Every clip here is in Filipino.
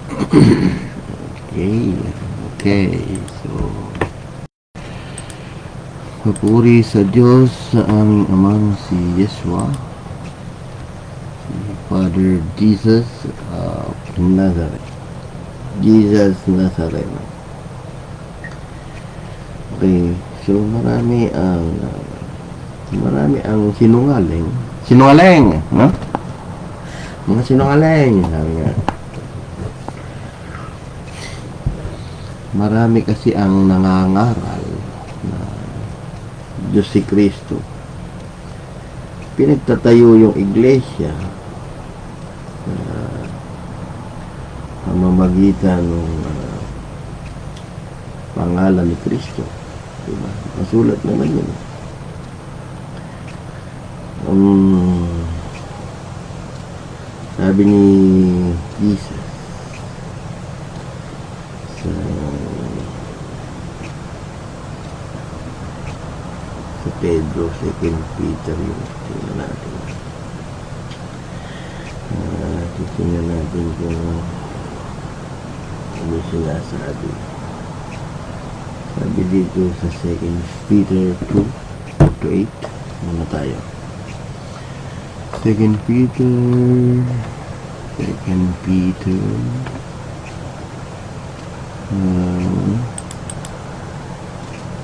Okay. Okay. So, papuri sa Diyos sa aming amang si Yeshua, Father Jesus of Nazareth. Jesus Nazareno. Okay. So, marami ang sinungaling, no? Mga sinungaling, sabi nga. Marami kasi ang nangangaral na Diyos si Kristo. Pinagtatayo yung iglesia sa pamamagitan ng pangalan ni Kristo. Diba? Masulat naman yun. Sabi ni Jesus sa Pedro, 2 Peter yun. Tingnan natin. Tingnan natin kung ano sinasabi. Sabi dito sa 2 Peter 2:8. Muna tayo. 2 Peter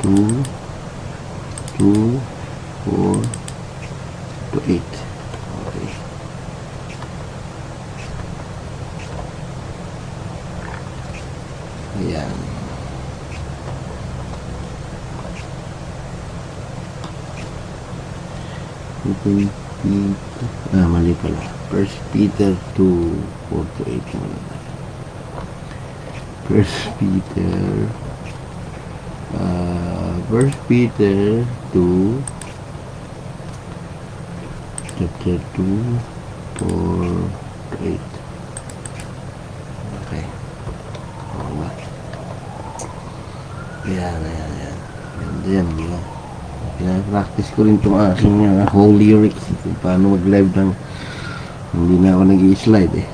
2:4-8. Okay. Ayan. Mali pala. 1 Peter 2:4-8 muna tayo. 1 Peter 2 chapter 2:4-8. Okay. Oo ba? Ayan. Ganda yan, di ba? Pina-practice ko rin itong aking whole lyrics kung paano mag-live ng hindi na ako nag-i-slide eh.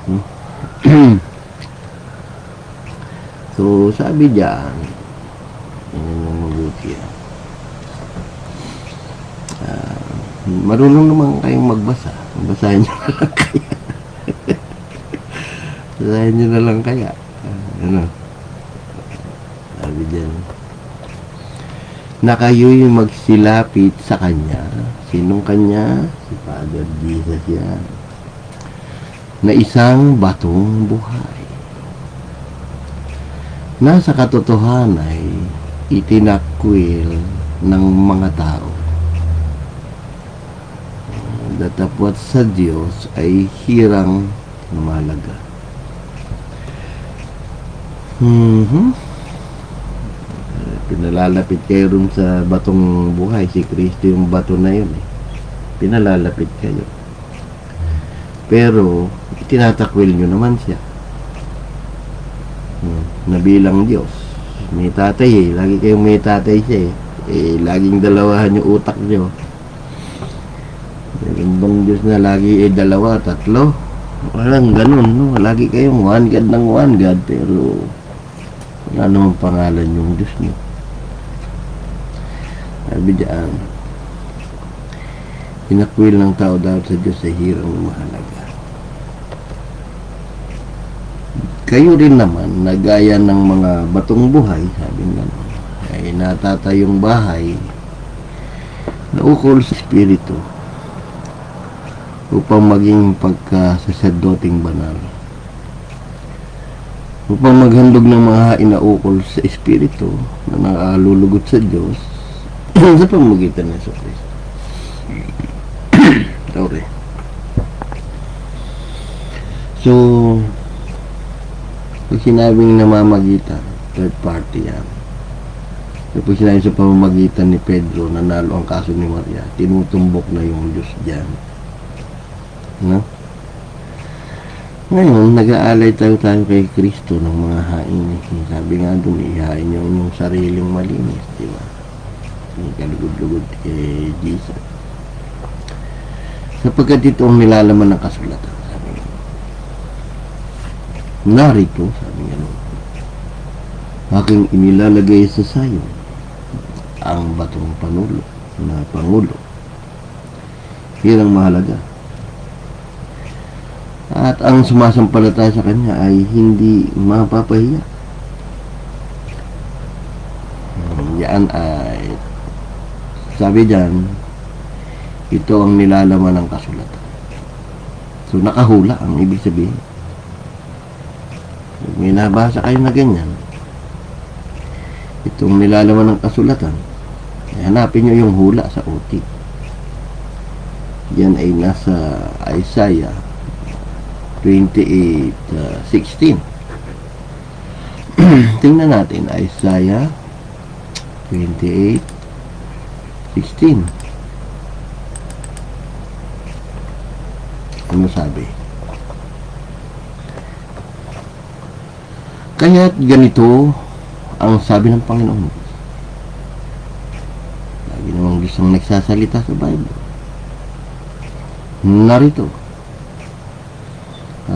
So, sabi dyan, mabuti yan. Marunong naman kayong magbasa. Basahin nyo na lang kaya. Basahin nyo na lang kaya. Ano? Sabi dyan, na kayo'y magsilapit sa Kanya. Sinong Kanya? Si Father Jesus yan. Na isang batong buhay. Nasa katotohanan ay itinakwil ng mga tao. Datapwat sa Diyos ay hirang lumalaga. Pinalalapit kayo rin sa batong buhay. Si Kristo yung bato na yun eh. Pinalalapit kayo. Pero, tinatakwil nyo naman siya. Nabilang Diyos. May tatay eh. Lagi kayong may tatay siya eh. Laging dalawahan yung utak nyo. Yung bang Diyos na lagi dalawa, tatlo. Walang ganun, no? Lagi kayong one God ng one God. Pero, wala namang pangalan yung Diyos nyo. Sabi dyan, inakwil ng tao dapat sa Diyos ay hirang mahalaga. Kayo rin naman, nagaya ng mga batong buhay, sabi nga, ay natatayong bahay na ukol sa Espiritu upang maging pagkasaserdoting banal. Upang maghandog ng mga hain na ukol sa Espiritu na nakalulugot sa Diyos sa pamamagitan ng Kristo. Sorry. So, pag sinabing namamagitan, third party yan. Pag sinabing sa pamamagitan ni Pedro, nanalo ang kaso ni Maria, tinutumbok na yung Diyos dyan. No? Ngayon, nag-aalay tayo kay Kristo ng mga hain. Sabi nga doon, ihain yung inyong sariling malinis, di ba? Kalugod-lugod kay Jesus. Sapagkat ito ang nilalaman ng kasulatan. Sabi nga, narito, sabi nga nun, aking inilalagay sa sayo ang batong panulo na Pangulo. Yan ang mahalaga. At ang sumasampalataya sa kanya ay hindi mapapahiya. Yan ay, sabi dyan, ito ang nilalaman ng kasulatan. So nakahula ang ibig sabihin. Pag may nabasa kayo na ganyan, itong nilalaman ng kasulatan, hanapin nyo yung hula sa utik. Yan ay nasa Isaiah 28:16. Tingnan natin Isaiah 28:16. Ano sabi? Kaya't ganito ang sabi ng Panginoon. Lagi namang Diyos ang nagsasalita sa Bible. Narito,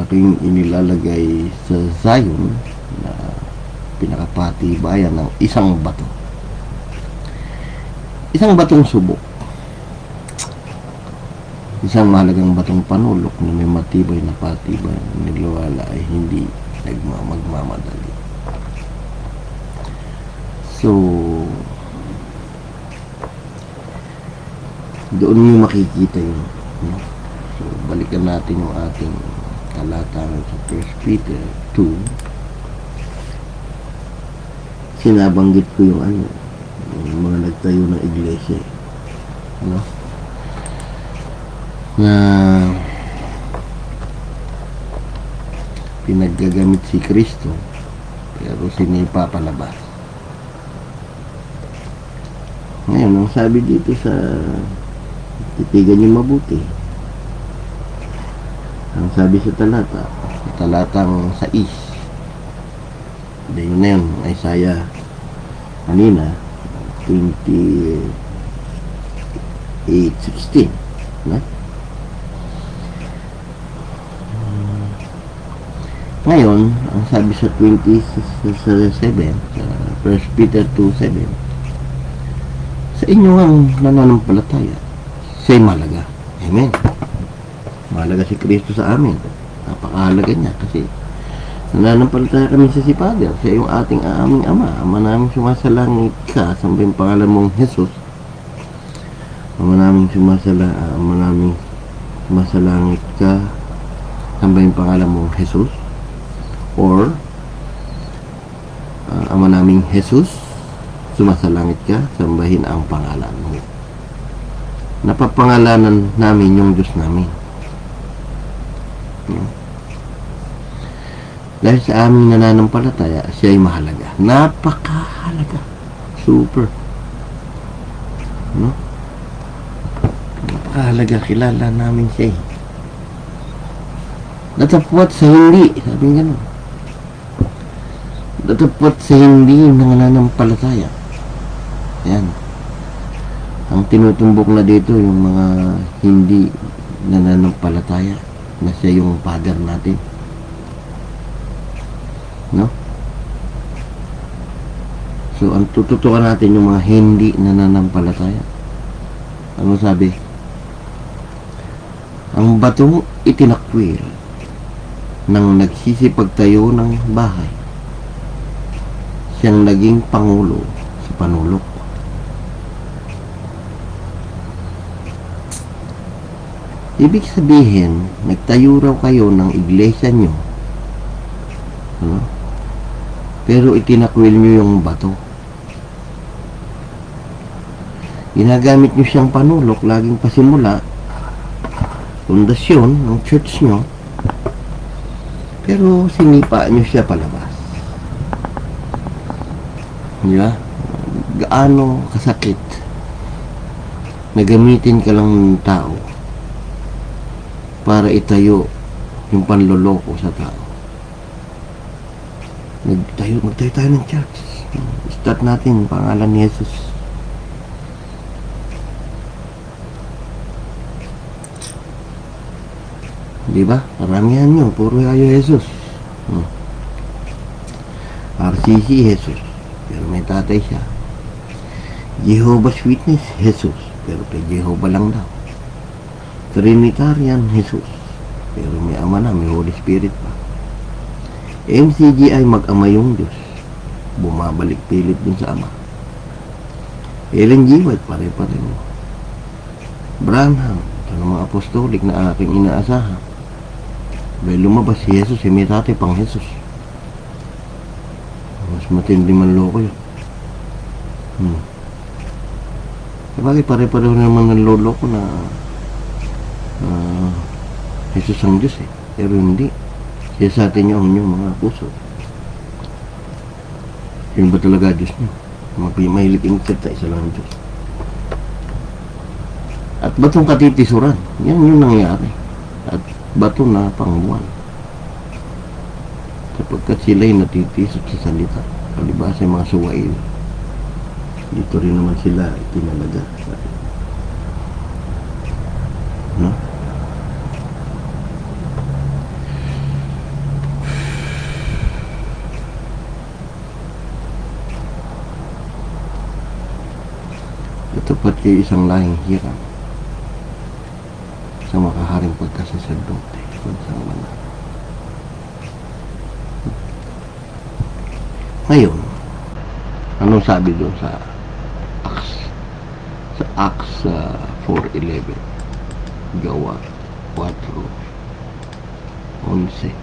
aking inilalagay sa Zion na pinakapatibayan ng isang bato. Isang batong subok. Isang mahalagang batong panulok na may matibay na patibay na nilawala ay hindi magmamadali. So, doon nyo makikita yun. No? So, balikan natin yung ating talata sa 1 Peter 2. Sinabanggit ko yung yung mga nagtayo ng iglesia. Ano? Na pinaggagamit si Kristo pero sinipa palabas. Ngayon, ang sabi dito sa titigan niyo mabuti. Ang sabi sa talatang 6. Yun na yun, Isaiah kanina 28:16, no? Ngayon, ang sabi sa 27 sa 1 Peter 2:7, sa inyo ang nananampalataya, siya'y mahalaga. Amen. Mahalaga si Kristo sa amin. Napakahalaga niya kasi nananampalataya kami sa si Father. Siya yung ating aming Ama. Ama namin sumasalangit ka. Sambahin pangalan mong Jesus. Ama namin sumasalangit ka. Sambahin pangalan mong Jesus. Or Ama naming Jesus, sumasalangit ka, sambahin ang pangalan mo. Napapangalanan namin yung Diyos namin. Dahil sa aming nananampalataya, siya ay mahalaga. Napakahalaga. Super. No? Napakahalaga. Kilala namin siya eh. Natapwat sa hindi. Sabi nga no. Natapwat sa hindi nananampalataya. Yan. Ang tinutumbok na dito yung mga hindi nananampalataya na siya yung Father natin. No? So, ang tututukan natin yung mga hindi nananampalataya. Ano sabi? Ang batong itinakwil ng nagsisipagtayo ng bahay, siyang naging pangulo sa panulok. Ibig sabihin, nagtayo raw kayo ng iglesia nyo. Ano? Pero itinakwil nyo yung bato. Ginagamit nyo siyang panulok, laging pasimula, pundasyon ng church nyo. Pero sinipa nyo siya palabas. Di ba? Gaano kasakit na gamitin ka lang ng tao para itayo yung panloloko sa tao. Magtayo tayo ng church. Start natin pangalan ni Jesus. Di ba? Karamihan nyo, puro ayo Jesus. RCC, Jesus. Pero may tatay siya. Jehovah's Witness, Jesus. Pero kay Jehovah lang daw. Trinitarian, Jesus. Pero may ama na, may Holy Spirit pa. MCGI, mag-ama yung Diyos. Bumabalik pilit dun sa ama. Ellen G. White, pare-pareho. Branham, ito ng mga apostolik na aking inaasahan. May lumabas si Jesus, may tatay pang Jesus. Mas matindi man loko yun. Sabagay, pare-pareho naman ng lolo ko na Jesus ang Diyos eh. Pero hindi. Siya sa atin yung mga puso. Yun ba talaga Diyos niyo? Mahilig imagsalita, isa lang ang Diyos. At batong katitisuran, yan yung nangyari. At bato na pangbuwan. Sapagkat sila'y natitisot sa salita. Palibasa yung mga suwail. Dito rin naman sila itinalaga. No? Ito pati isang lahing hirang sa makaharing pagkasaserdote kung saan man. Ngayon, anong sabi doon sa Acts 4:11? Gawa 4:11.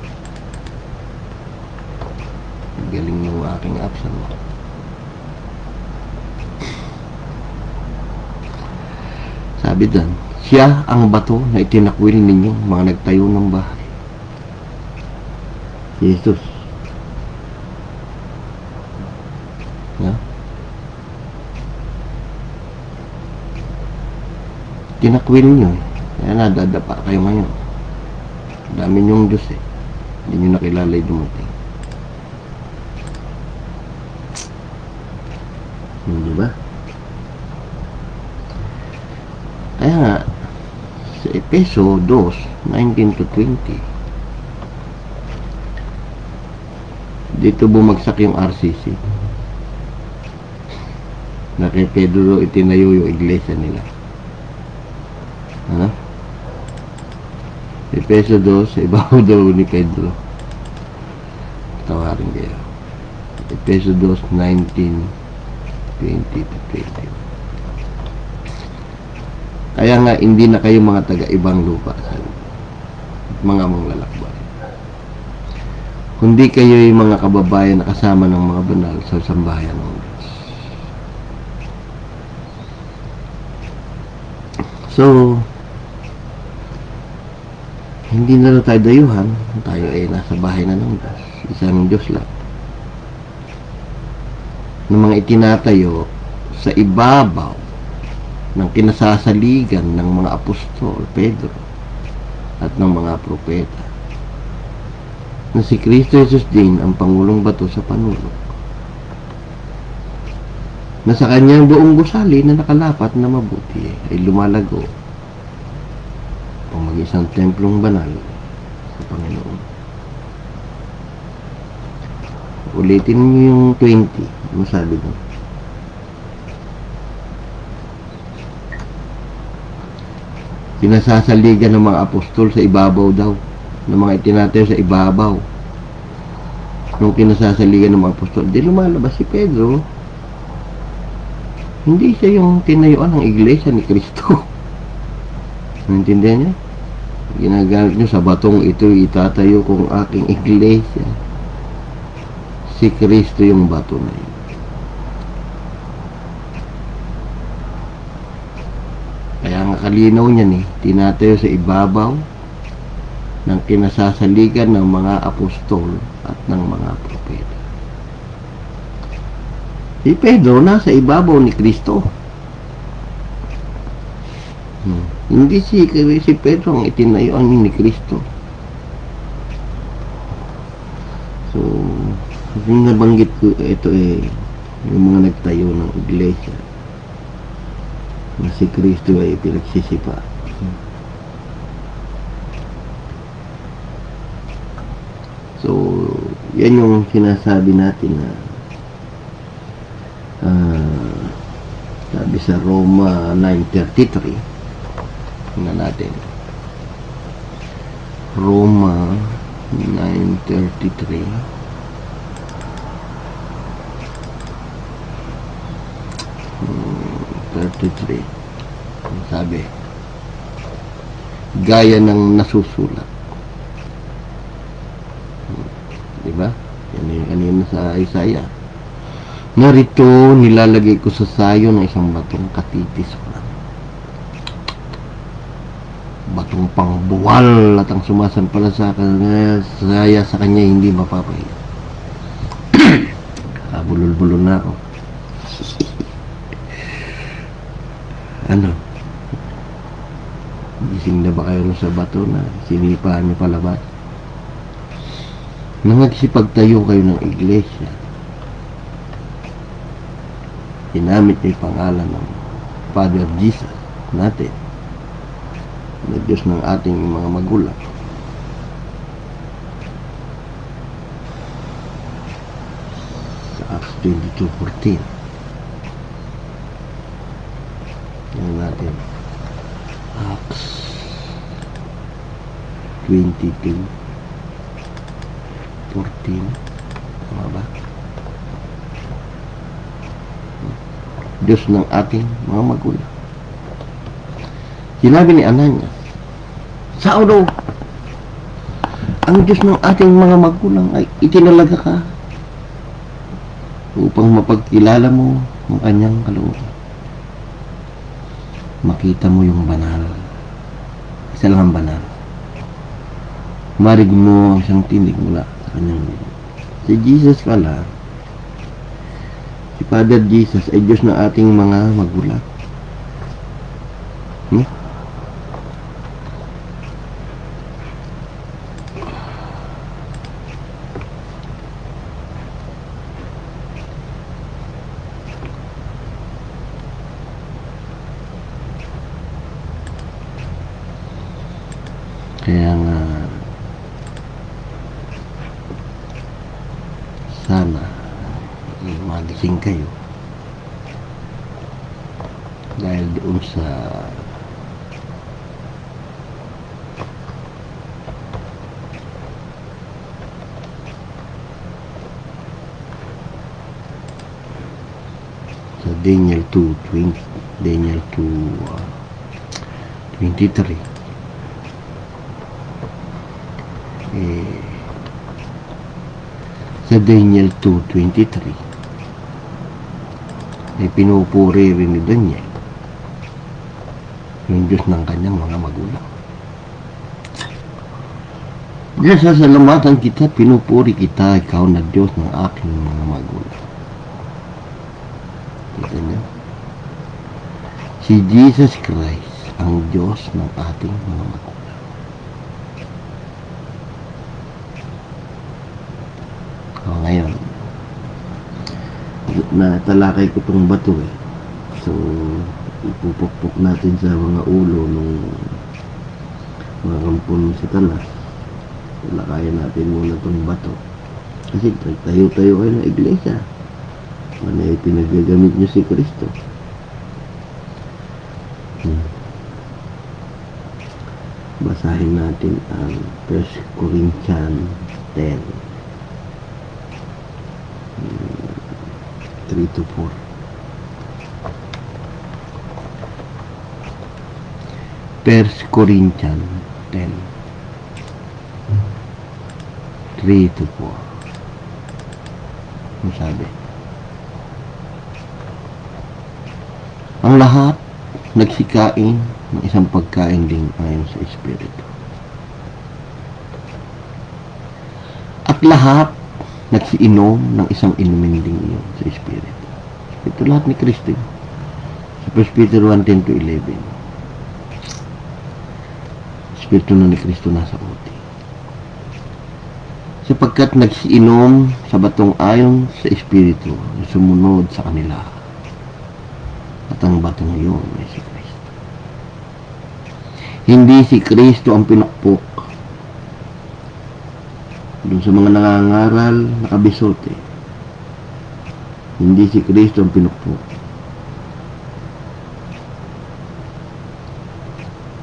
Galing yung aking apps, ano? Sabi doon, siya ang bato na itinakwil ninyong mga nagtayo ng bahay. Jesus. No? Tinakwil nyo eh. Kaya nadadapa kayo ngayon. Dami nyong Diyos eh. Hindi nyo nakilala yung dumating. Hindi ba? Kaya nga, sa Efeso 2:19-20, dito bumagsak yung RCC. Na kay Pedro itinayo yung iglesia nila. Ano? Efeso 2, sa ibabaw daw ni Pedro. Tawarin kayo. Efeso 2:19-20-20. Kaya nga, hindi na kayo mga taga-ibang lupa sa mga lalakbay. Kundi kayo yung mga kababayan na kasama ng mga banal sa sambahayan ng Diyos. So, hindi na tayo dayuhan. Tayo ay nasa bahay na ng Diyos. Isang Diyos lang. Ng mga itinatayo sa ibabaw ng kinasasaligan ng mga apostol, Pedro, at ng mga propeta, na si Kristo Jesus din ang Pangulong Bato sa panulok, na sa kanyang buong gusali na nakalapat na mabuti ay lumalago ang mag-isang templong banal sa Panginoon. Ulitin mo yung 20, masabi mo. Pinasasaligan ng mga apostol sa ibabaw daw, ng mga itinatayo sa ibabaw. Nung kinasasaligan ng mga apostol, di lumalabas si Pedro. Hindi siya yung tinayuan ng iglesia ni Kristo. Naintindihan niya? Ginagamit niyo sa batong ito, itatayo kong aking iglesia. Si Kristo yung bato na yun. Kaya nga kalinaw niyan eh, tinatayo sa ibabaw ng kinasasaligan ng mga apostol at ng mga propeta. Si Pedro nasa ibabaw ni Kristo. Hindi si Pedro ang itinayuan ni Kristo. So, yung nabanggit ko, ito eh, yung mga nagtayo ng iglesia na si Kristo ay pinagsisipa. So, Yan yung sinasabi natin na sabi sa Roma 9:33. Tingnan natin. Roma 9:33. 33. Sabi, gaya ng nasusulat. Diba? Yan yung kanina sa Isaiah. Narito, nilalagay ko sa sayo ng isang batong katitis ko lang. Batong pangbuwal at ang sumasampala sa saya sa kanya hindi mapapahiya. Bulol-bulol na ako. Ano? Gising na ba kayo sa bato na sinipahan niyo palabas? Nang nagsipagtayo kayo ng iglesia, ginamit niyo yung pangalan ng Father Jesus natin, na Diyos ng ating mga magulang. Sa Acts 22:14. Yan natin. Acts 22:14. Tama ba? Diyos ng ating mga magulang. Sinabi ni Ananias, Saulo, ang Diyos ng ating mga magulang ay itinalaga ka upang mapagkilala mo ang kanyang kalooban. Makita mo yung banal. Isa lang ang banal. Marig mo ang isang tinig mula sa kanyang bibig. Si Jesus pala, si Father Jesus ay Diyos ng ating mga magulang. Kaya nga sana magising kayo dahil doon sa Daniel 2:20, Daniel 2:23. Sa Daniel 2:23 ay pinupuri rin ni Daniel yung Diyos ng kanyang mga magulang. Diyos, sasalamatan kita, pinupuri kita, ikaw na Diyos ng aking mga magulang. Kita niyo? Si Jesus Christ ang Diyos ng ating mga magulang. Ngayon, natalakay ko itong bato eh. So, ipupukpok natin sa mga ulo ng mga kampon sa talas. Talakayan natin muna itong bato. Kasi tayo-tayo kayo ng iglesia. Ano yung pinagagamit nyo si Kristo? Basahin natin ang 1 Corinthians 10. 3-4. First Corinthians 10, 3-4. Ano sabi? Ang lahat nagsikain ng isang pagkain din ayon sa Espiritu. At lahat nagsiinom ng isang inumin din iyon sa Espiritu. Ito lahat ni Kristo. Sa 1 Peter 1:10-11. Espiritu na ni Kristo nasa uti. Sapagkat nagsiinom sa batong ayon sa Espiritu na sumunod sa kanila. At ang batong iyon ay si Kristo. Hindi si Kristo ang pinukpok Doon sa mga nangangaral, nakabisote. Hindi si Kristo ang pinukpok.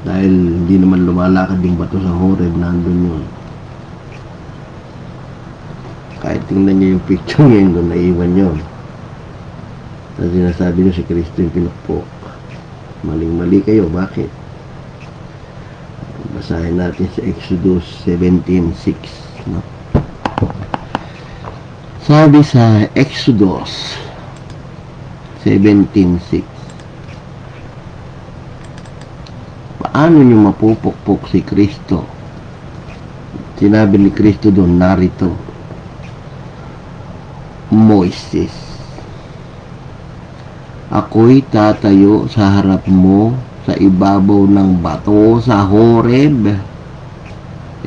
Dahil hindi naman lumalakad yung bato sa Horeb, nandun yun. Kahit tingnan niyo yung picture ngayon doon, naiwan yun. Tapos sinasabi niyo si Kristo yung pinukpok. Maling-mali kayo, bakit? Basahin natin sa Exodus 17:6, no? Sabi sa Exodus 17:6, paano niyo mapupukpok si Kristo? Sinabi ni Kristo doon, narito, Moises, ako'y tatayo sa harap mo sa ibabaw ng bato sa Horeb.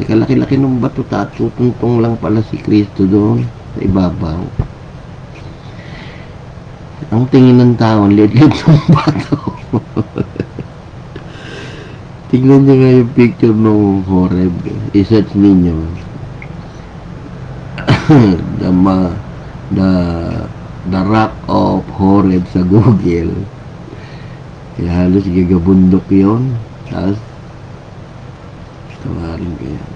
Kalaki-laki ng bato, tatutuntong lang pala si Kristo doon sa ibabaw. Ang tingin ng tao, liit-liit ng bato. Tingnan niyo nga yung picture ng Horeb. I-search ninyo. the Rock of Horeb sa Google. Kaya halos gagabundok yun. Tapos tawarin ko yan.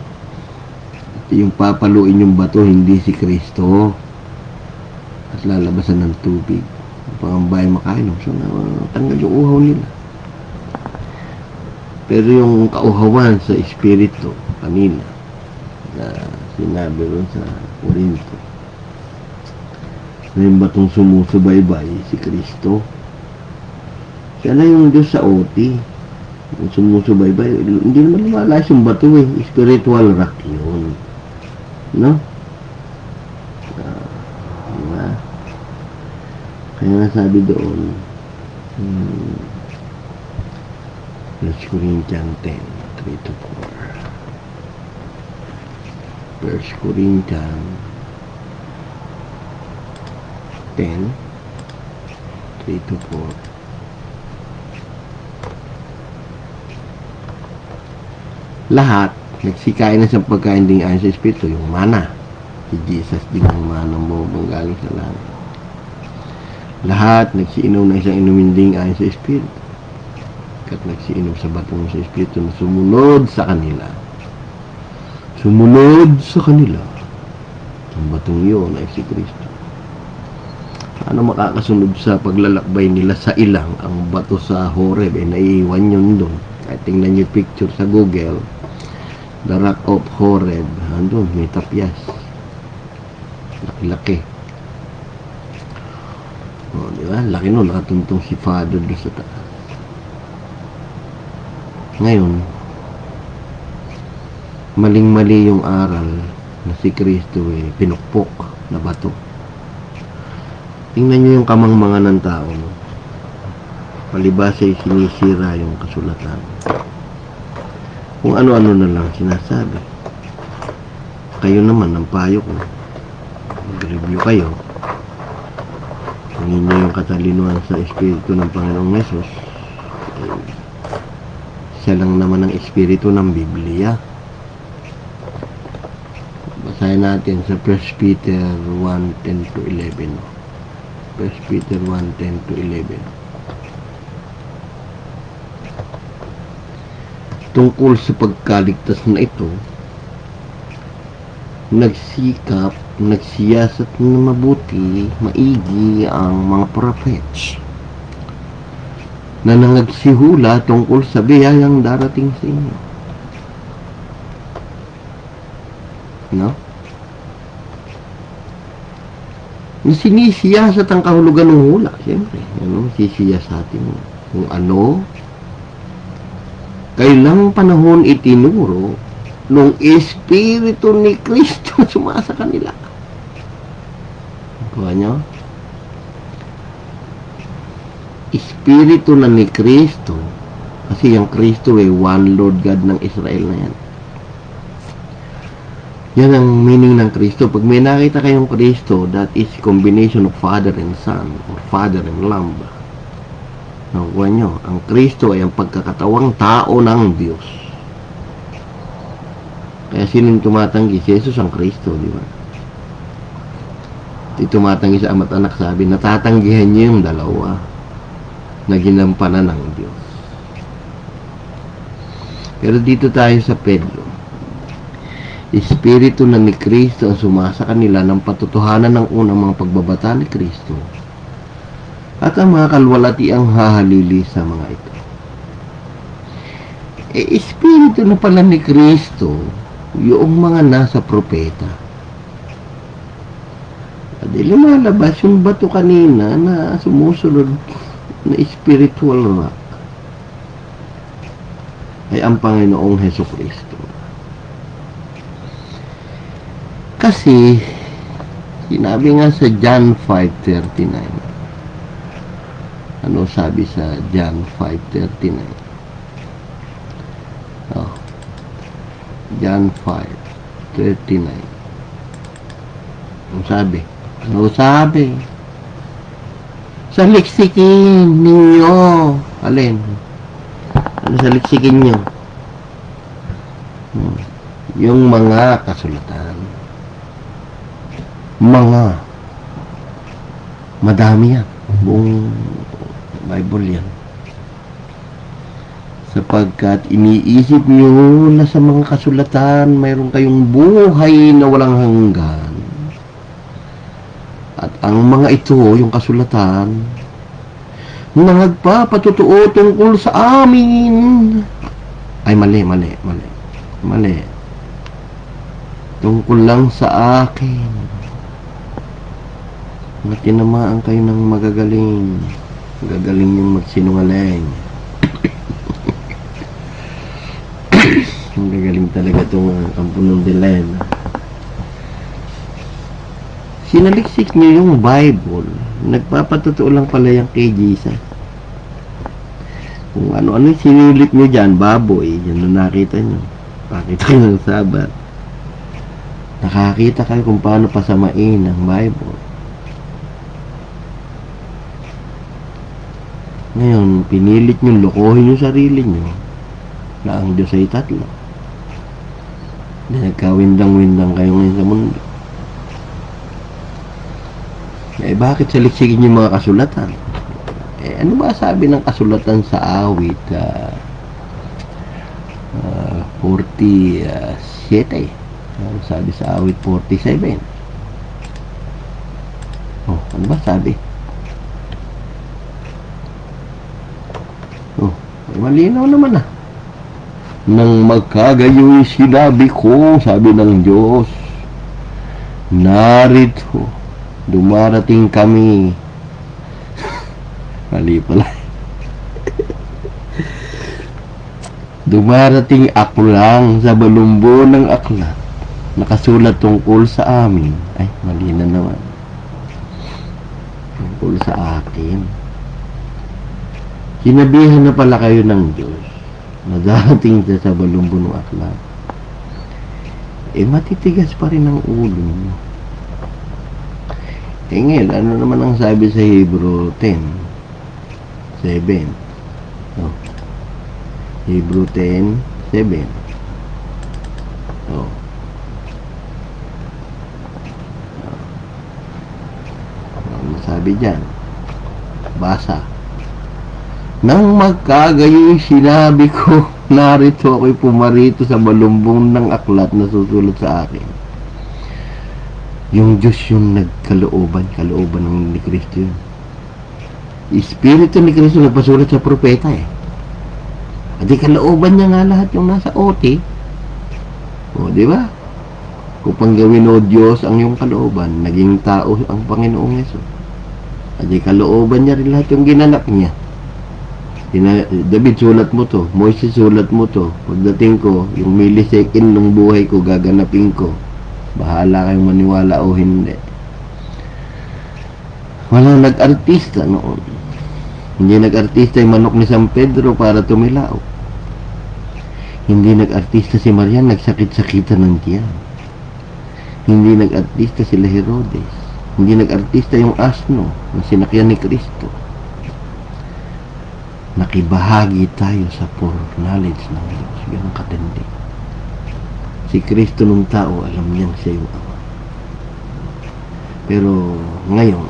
Yung papaluin yung bato, hindi si Kristo. At lalabasan ng tubig. Pangambay makainom. So, tanggal yung uhaw nila. Pero yung kauhawan sa Espiritu, kanina, na sinabi ron sa Corinto, na yung batong sumusubaybay, si Kristo. Siya na yung Diyos sa OT. Yung sumusubaybay, hindi naman lumalas yung bato eh. Spiritual rock yun. No? Diba? Kaya nasabi doon, 1 Corinthians 10, 3-4. 1 Corinthians 10, 3-4. Lahat nagsikain na sa pagkain din ayon sa Espiritu, yung mana. Si Jesus din ang mana mo galing sa langit. Lahat nagsiinom na isang inumin din ayon sa Espiritu. Kat nagsiinom sa batong sa Espiritu na sumunod sa kanila. Sumunod sa kanila. Ang batong yun ay si Kristo. Ano makakasunod sa paglalakbay nila sa ilang? Ang bato sa Horeb ay naiiwan yun doon. Kahit tingnan nyo picture sa Google, the Rock of Horeb, andun, may tapyas. Laki-laki. O, di ba? Laki nun, nakatuntong si Father doon sa taas. Ngayon, maling-mali yung aral na si Kristo eh, pinukpok na bato. Tingnan nyo yung kamangmangan ng tao, no? Palibasa ay sinisira yung kasulatan. Kung ano-ano na lang sinasabi. Kayo naman, ang payo ko, mag-review kayo. Tingin nyo yung katalinuhan sa Espiritu ng Panginoong Yesus. Siya lang naman ang Espiritu ng Biblia. Basahin natin sa 1 Peter 1:10-11. 1 Peter 1:10-11. Tungkol sa pagkaligtas na ito, nagsikap, nagsiyasat na mabuti, maigi ang mga prophets na nangagsihula tungkol sa biyayang darating sa inyo. No? Sinisiyasat ang kahulugan ng hula. Siyempre, sisiyasatin mo. Kung ano, kailang panahon itinuro nung Espiritu ni Kristo sumasa kanila. Kuha nyo? Espiritu na ni Kristo, kasi yung Kristo ay one Lord God ng Israel na yan. Yan ang meaning ng Kristo. Pag may nakita kayong Kristo, that is combination of Father and Son, or Father and Lamb. Nakuha nyo, ang Kristo ay ang pagkakatawang tao ng Diyos. Kaya sinong tumatanggi? Si Jesus ang Kristo, di ba? Tumatanggi sa ama't anak, sabi, natatanggihan niya yung dalawa na ginampanan ng Diyos. Pero dito tayo sa Pedro. Espiritu na ni Kristo ang sumasa kanila ng patotohanan ng unang mga pagbabata ni Kristo at ang mga kalwalati ang hahalili sa mga ito. Espiritu na pala ni Kristo yung mga nasa propeta. At lumalabas yung bato kanina na sumusunod na spiritual rock ay ang Panginoong Hesus Kristo. Kasi sinabi nga sa John 5:39. Ano sabi sa John 5:39? Oh. John 5:39. Ano sabi? Ano sabi? Saliksikin ninyo. Alin? Ano saliksikin nyo? Yung mga kasulatan. Madami yan. Buong Bible yan. Sapagkat iniisip nyo na sa mga kasulatan mayroon kayong buhay na walang hanggan. At ang mga ito, yung kasulatan, na nagpapatotoo tungkol sa amin. Ay, mali. Tungkol lang sa akin. Na tinamaan kayo ng magagaling. Gagaling yung magsinungaling. Ang gagaling talaga itong Kampunong Dilen. Sinaliksik nyo yung Bible. Nagpapatotoo lang pala yung kay Jesus. Kung ano-ano sinilit nyo dyan, baboy, yan na nakita nyo. Pakita nyo ng Sabat. Nakakita kayo kung paano pasamain ang Bible. Ngayon, pinilit nyo, lokohin yung sarili nyo na ang Diyos ay tatlo. Nagkawindang-windang kayo ngayon sa mundo. Bakit saliksikin yung mga kasulatan? Ano ba sabi ng kasulatan sa awit 47? Sabi sa awit 47. Ano ba sabi? Malinaw naman Nang magkagayoy sinabi ko, sabi ng Diyos, narito, dumarating kami. Mali pala. Dumarating ako lang sa balumbo ng aklat. Nakasulat tungkol sa amin. Ay, mali na naman. Tungkol sa akin. Sinabihan na pala kayo ng Diyos na darating siya sa balumbo ng aklat. Matitigas pa rin ang ulo niyo. Ngayon, ano naman ang sabi sa Hebrew 10:7? Hebrew 10:7. Ano sabi dyan? Basa. Nang magkagayoy sinabi ko, narito ako'y pumarito sa balumbong ng aklat na susulat sa akin. Yung Diyos yung kalooban ng ni Kristo yun. Espiritu ni Kristo nagpasulat sa propeta At kalooban niya nga lahat yung nasa OT. Di ba? Upang gawin o Diyos ang iyong kalooban, naging tao ang Panginoong Yesus. At kalooban niya rin lahat yung ginanap niya. David, sulat mo to. Moises, sulat mo to. Pagdating ko, yung millisecond ng buhay ko, gaganapin ko. Bahala kayong maniwala o hindi. Walang nag-artista noon. Hindi nag-artista yung manok ni San Pedro para tumilaw. Hindi nag-artista si Marian, nagsakit-sakitan ng tiyan. Hindi nag-artista sila Herodes. Hindi nag-artista yung asno na sinakyan ni Kristo. Nakibahagi tayo sa foreknowledge ng Diyos. Ganun katindi. Si Kristo nung tao, alam niyang siya yung Ama. Pero ngayon,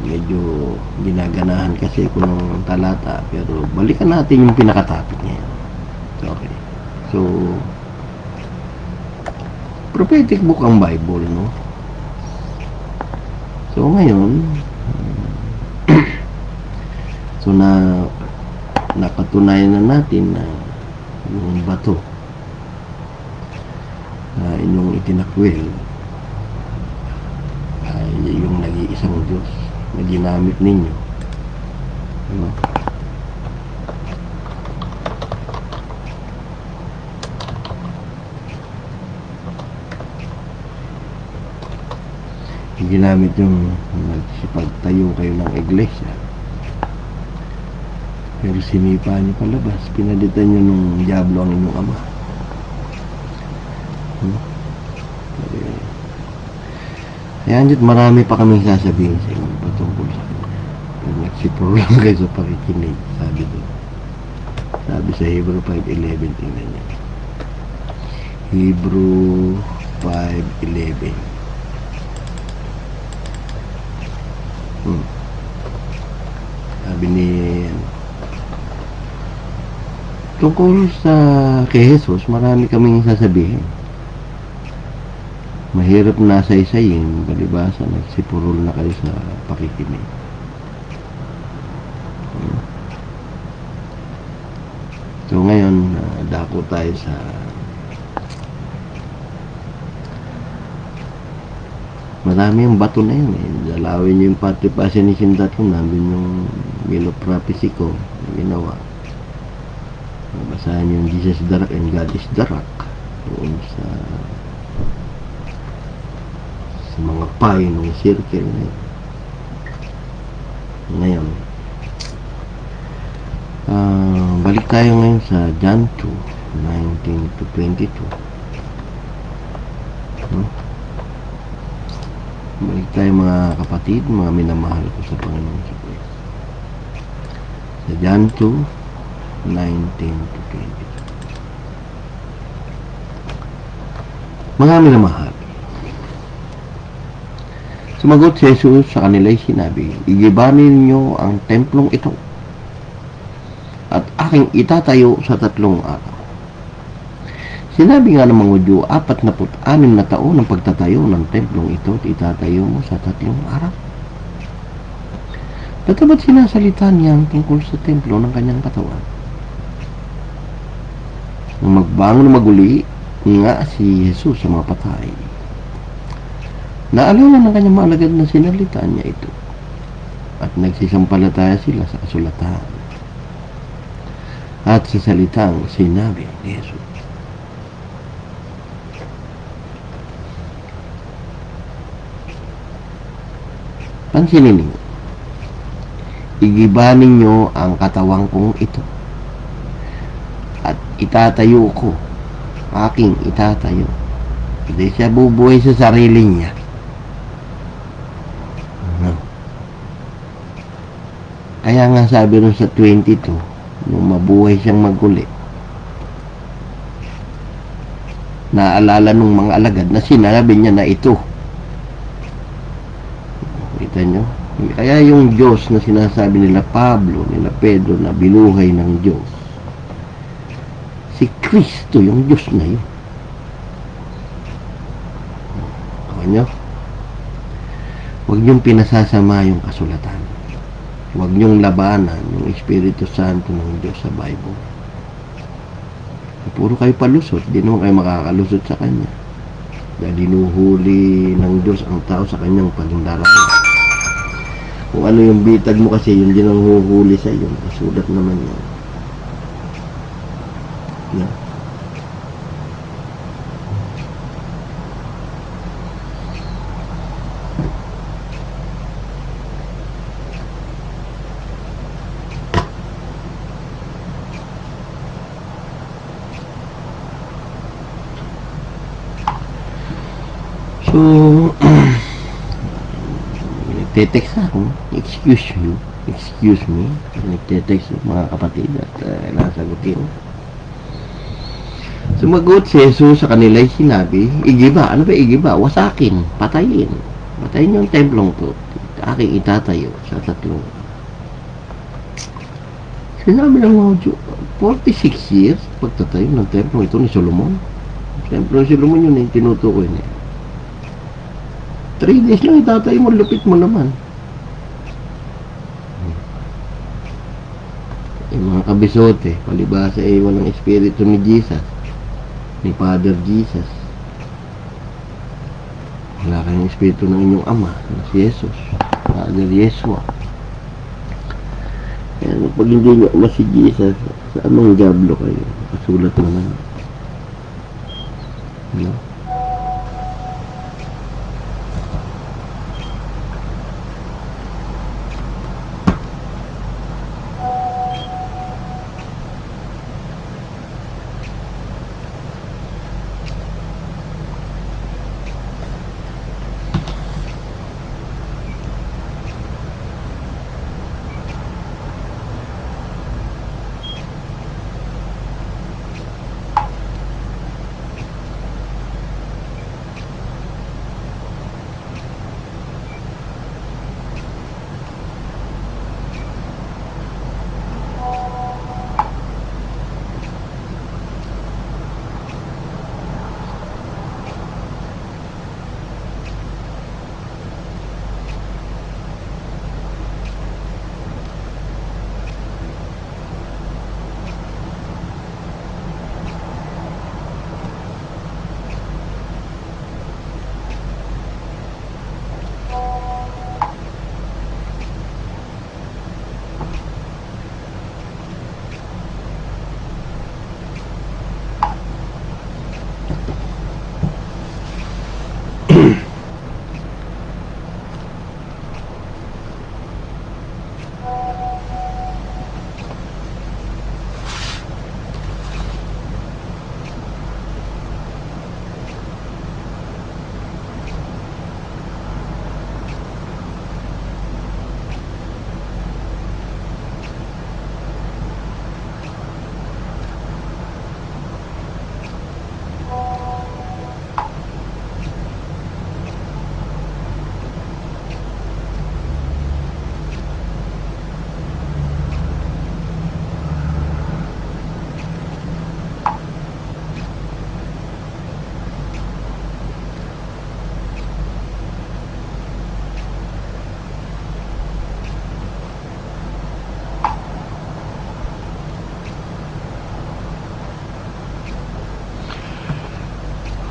medyo ginaganahan kasi ko ng talata, pero balikan natin yung pinakatopic niya. Okay. So, prophetic book ang Bible, no? So, ngayon, so napatunayan na natin na yung bato na inyong itinakwil ay yung nag-iisang Diyos na ginamit ninyo, no? Ginamit yung nagsipagtayo kayo ng iglesia, pero sinipa nyo palabas, pinalitan nyo nung diablo ang inyong ama. Kaya andyan, marami pa kaming sasabihin sa inyo patungkol sa kanya. Pero nagsipuro lang kayo sa pakikinig, sabi doon. Sabi sa Hebrew 5:11, tingnan nyo. Hebrew 5:11. Sabi ni tungkol sa kay Jesus, marami kaming sasabihin. Mahirap na isa-isayin, palibasa nagsipurol na kayo sa pakikinig. So ngayon, dako tayo sa marami yung bato na yun eh. Dalawin nyo yung participation.com, namin yung Wheel of Prophecy ko ginawa. Basahan yung Jesus is the Rock and God is the Rock doon sa mga pie ng circle na yun. Ngayon, balik tayo ngayon sa John 2:19-22. Balik tayo mga kapatid, mga minamahal ko sa Panginoon sa Kristo. Sa John 2:19-22. Mga minamahal, sumagot si Jesus sa kanila'y sinabi, igibanin niyo ang templong ito at aking itatayo sa 3 araw. Sinabi nga ng mga Hudyo, 46 na taon ang pagtatayo ng templong ito at itatayo mo sa 3 araw. Tataba't sinasalita niya ang tungkol sa templo ng kanyang katawan. Nung magbangon maguli nga si Jesus sa mga patay, naalala ng kanyang mga alagad na sinalita niya ito at nagsisampalataya sila sa kasulatan at sa salitang sinabi ni Jesus. Pansinin ninyo, igibanin nyo ang katawang kong ito at itatayo ko, aking itatayo. Hindi siya bubuhay sa sarili niya. Kaya nga sabi rin sa 22, nung mabuhay siyang maguli, naalala nung mga alagad na sinabi niya na ito. Kita nyo? Kaya yung Diyos na sinasabi nila Pablo, nila Pedro na binuhay ng Diyos, si Kristo yung Diyos na yun. Kaya nyo? Huwag niyong pinasasama yung kasulatan. Huwag niyong labanan yung Espiritu Santo ng Diyos sa Bible. Puro kayo palusot, di naman kayo makakalusot sa Kanya. Dahil hinuhuli ng Diyos ang tao sa Kanyang palindaran. Kung ano yung bitag mo kasi, yun din ang huhuli sa iyo. Sulat naman yan. Yeah. So, nagte-text ako, excuse me, nagte-text mga kapatid at nasagutin. Sumagot si Jesus sa kanila sinabi, igiba, ano ba igiba? Wasakin, patayin. Patayin yung templong to. Aking itatayo sa 3. Sinabi ng mga Diyo, 46 years pagtatayo ng templo ito ni Solomon. Templo ni Solomon yun tinutukoy niya. 3 days lang itatayo mo, lupit mo naman. Yung mga kabisote, palibasa walang espiritu ni Jesus, ni Father Jesus. Wala kayong espiritu ng inyong ama, na si Jesus, Father Yeshua. Kaya pag hindi nyo ama si Jesus, sa anong diablo kayo? Kasulat naman. No?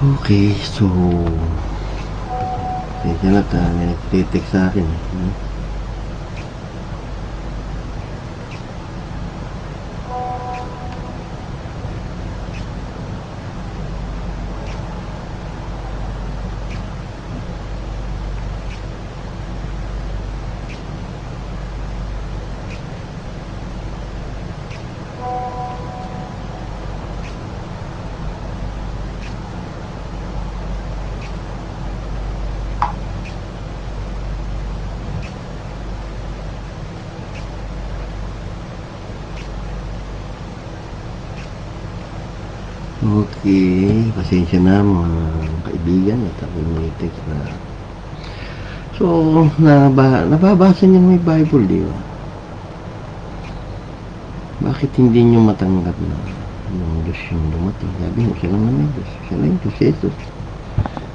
Okay, so kaya na may nagtitik sa akin. Okay, pasensya na mga kaibigan at ako may text na. So, nababasa niyo may Bible, di ba? Bakit hindi niyo matanggap na yung Diyos yung dumating? Sabi mo, siya lang naman Diyos. Siya lang yung Diyos, Jesus.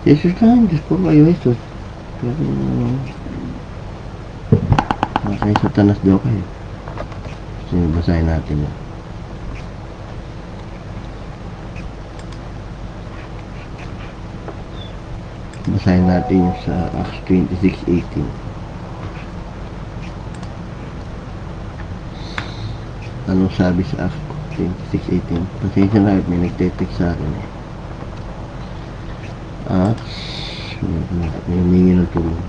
Jesus lang, Diyos po kayo, Jesus. Pero, kay Satanas daw kayo. Sinabasahin natin yun. Basahin natin yung sa Acts 26:18. Anong sabi sa Acts 26:18? Pasensya na, may nagtetext sa akin eh. Acts, may humingi ng tulong.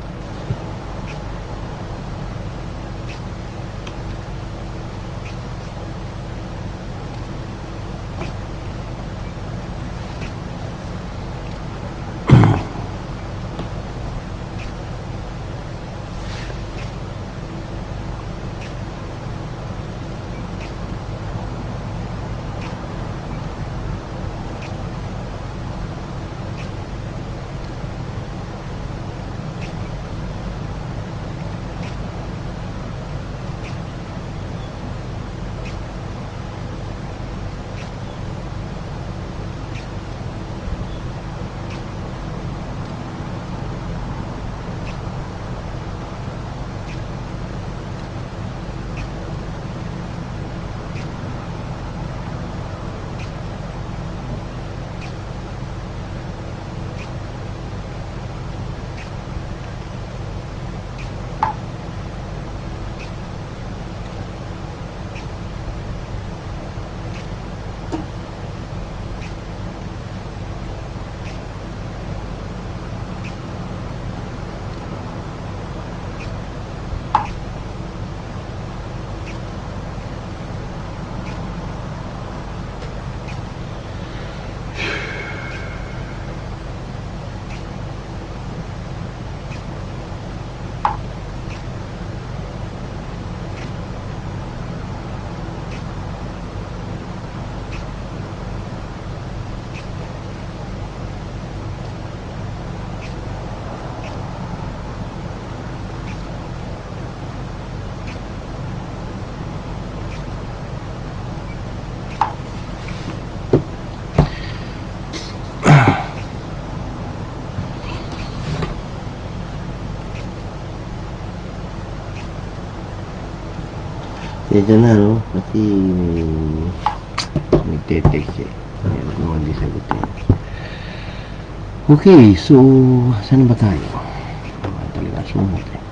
Kaya na, no? Kasi nagte-text eh. Hirap naman di sagutin. Okay, so saan ba tayo? Talaga sumot eh.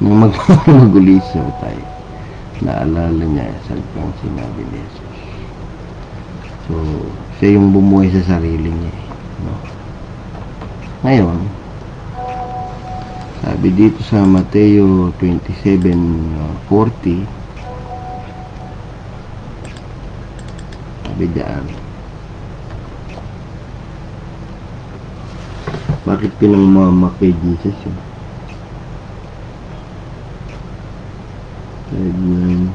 Nung magulisaw tayo, naalala niya salpang sinabi ni Jesus. So, siya yung bumuhay sa sarili niya eh. No? Ngayon, sabi dito sa Mateo 27:40, sabi diyan, bakit pinangmamak kay Jesus yun? Sabi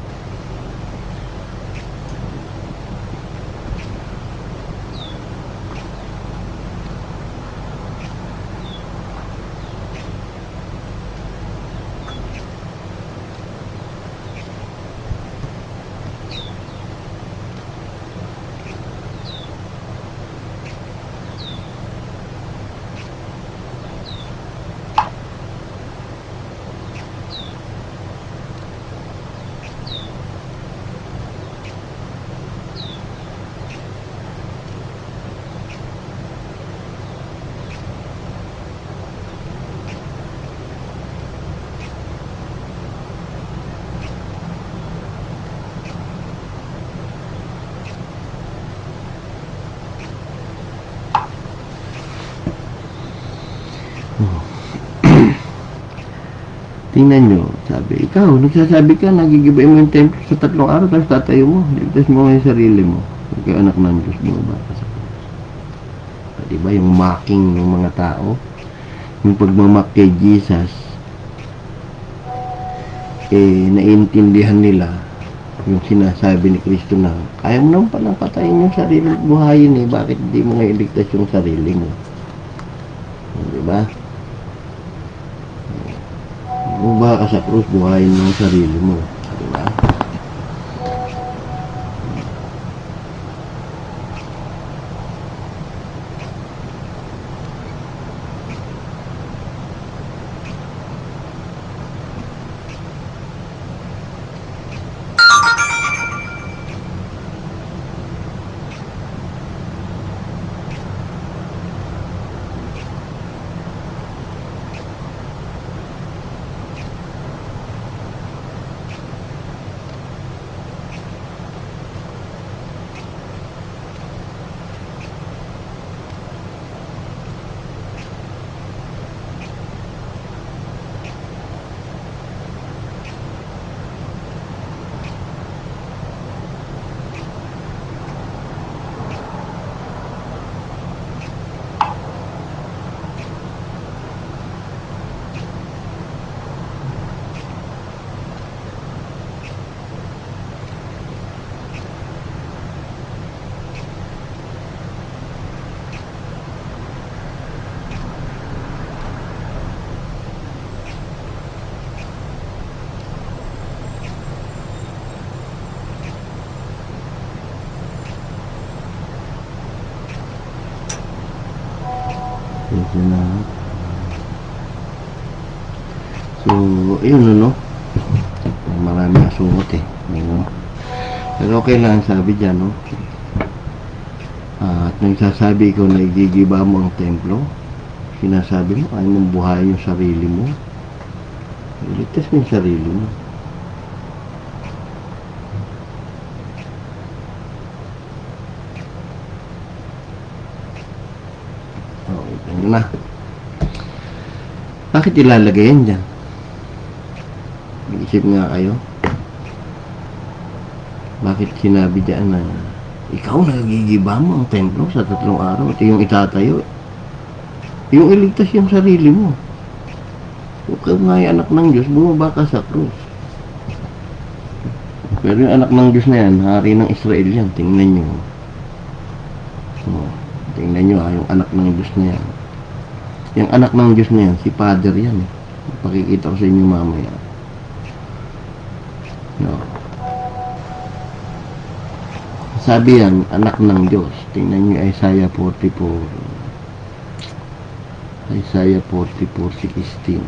tingnan nyo, sabi, ikaw, nagsasabi ka, nagigibay mo yung templo sa 3 araw, tapos tatayo mo, ligtas mo yung sarili mo. Kaya anak ng Diyos mo ba? Diba, yung mocking ng mga tao, yung pagmamak kay Jesus, naiintindihan nila yung sinasabi ni Kristo na, kaya mo naman palang patayin yung sarili at buhayin eh, bakit hindi mo nga iligtas yung sarili mo? Diba? Kung ba ka sa krus, buhayin mo ang sarili mo. Diba? Medyo na. So, yun no. Marami asungot eh. Pero okay lang sabi dyan, no? At nagsasabi ko na igigiba mo ang templo, sinasabi mo, ayaw mong buhayin yung sarili mo. Iligtas mo yung sarili mo. Ito na. Bakit ilalagay yan dyan? Mag-isip nga kayo. Bakit sinabi dyan na ikaw nagigiba mo ang templo sa 3 araw at yung itatayo? Yung iligtas yung sarili mo. Kung ka nga yung anak ng Diyos, bumaba ka sa krus. Pero yung anak ng Diyos na yan, hari ng Israel yan. Tingnan nyo. Tingnan nyo yung anak ng Diyos na yan. Yung anak ng Diyos na yan, si Father yan. Pakikita ko sa inyo mamaya. No. Sabi yan, anak ng Diyos. Tingnan nyo Isaiah 44. Isaiah 44:16.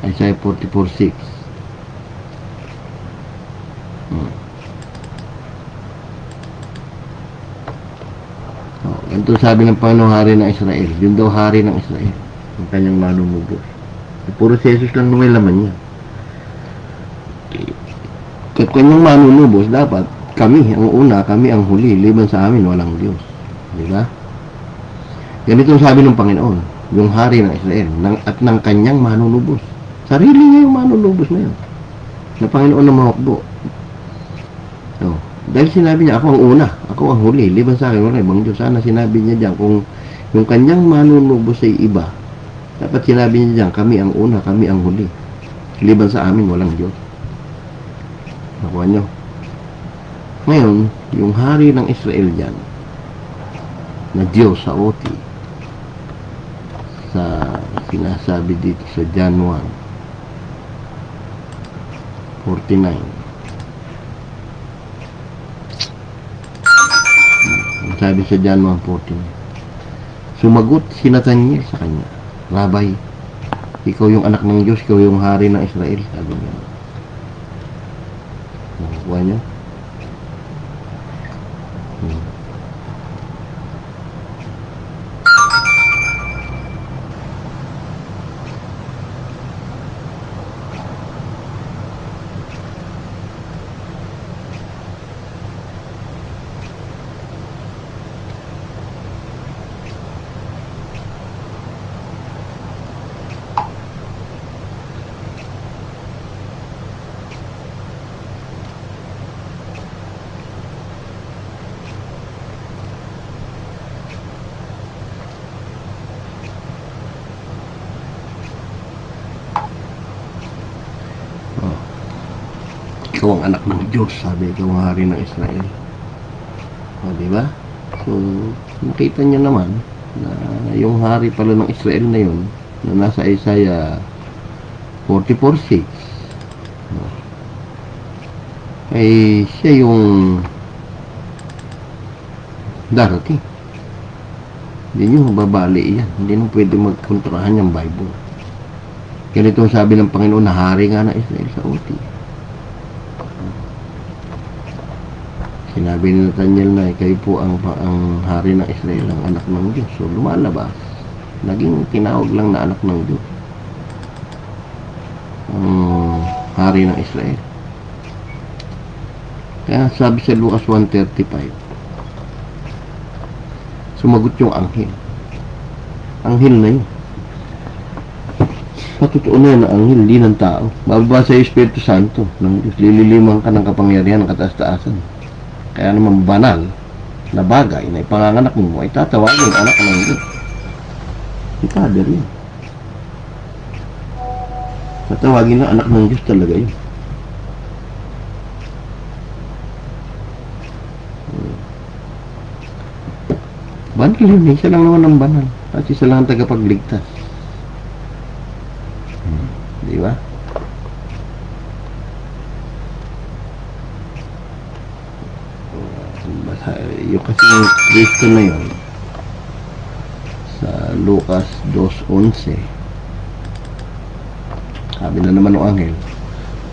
Isaiah 44:6. Ito sabi ng Panginoong hari ng Israel. Yun daw hari ng Israel. Ang kanyang manunubos. Puro si Jesus lang may laman niya. At kanyang manunubos, dapat kami ang una, kami ang huli. Liban sa amin, walang Diyos. Di ba? Ganito ang sabi ng Panginoon. Yung hari ng Israel. At ng kanyang manunubos. Sarili niya yung manunubos na yun. Na Panginoon na mahukbo. So, dahil sinabi niya, ako ang una, ako ang huli, liban sa akin, wala ibang Diyos. Sana sinabi niya diyan, kung yung kanyang manunubos ay iba, dapat sinabi niya diyan, kami ang una, kami ang huli. Liban sa amin, walang Diyos. Nakuha niyo? Ngayon, yung hari ng Israel diyan, na Diyos sa OT, sa sinasabi dito sa John 1:49. Sabi sa John 1:14, sumagot si Nathanael sa kanya, Rabay, ikaw yung anak ng Diyos, ikaw yung hari ng Israel. Sabi niya. Nakuha niyo? Ikaw ang anak ng Diyos, sabi, ikaw ang hari ng Israel. O, diba? So, nakita niyo naman na yung hari pala ng Israel na yun, na nasa Isaiah 44:6, ay siya yung darating. Hindi nyo mababali yan. Hindi nyo pwede magkontrahan yung Bible. Ganito ang sabi ng Panginoon na hari nga ng Israel sa OT. Sinabi ni Nathanael na kayo po ang hari ng Israel, ang anak ng Diyos. So lumalabas, naging tinawag lang na anak ng Diyos ang hari ng Israel. Kaya sabi sa Lucas 1:35, sumagot yung anghel. Anghel na yun. Patotoo na yun ang anghel, hindi ng tao. Mababasa yung Espiritu Santo ng Diyos. Lililimang ka ng kapangyarihan ng kataas-taasan. Kaya naman banal na bagay na ipanganganak mo ay tatawagin anak ng Diyos. Si Father yun. Tatawagin na anak ng Diyos talaga yun. Banal yun, isa lang naman ang banal. At isa lang ang tagapagligtas. Di ba? Yung kasi yung Kristo na yun sa Lucas 2:11, sabi na naman ng anghel,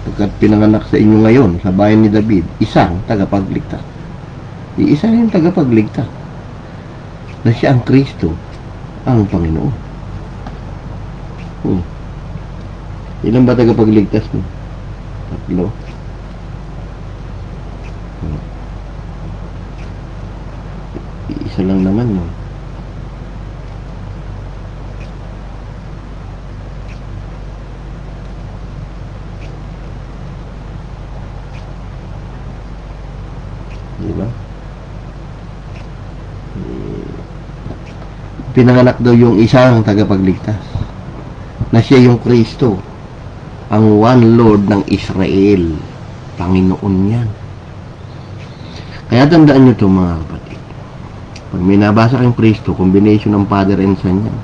pagkat pinanganak sa inyo ngayon sa bayan ni David isang tagapagligtas. Isa yung tagapagligtas na siya ang Kristo, ang Panginoon. Ilan ba tagapagligtas mo? 3. Isa lang naman yun. Diba? Pinanganak daw yung isang tagapagligtas na siya yung Kristo, ang one Lord ng Israel. Panginoon yan. Kaya tandaan nyo ito mga kapatid. Pag may nabasa kang Kristo, combination ng Father and Son yan.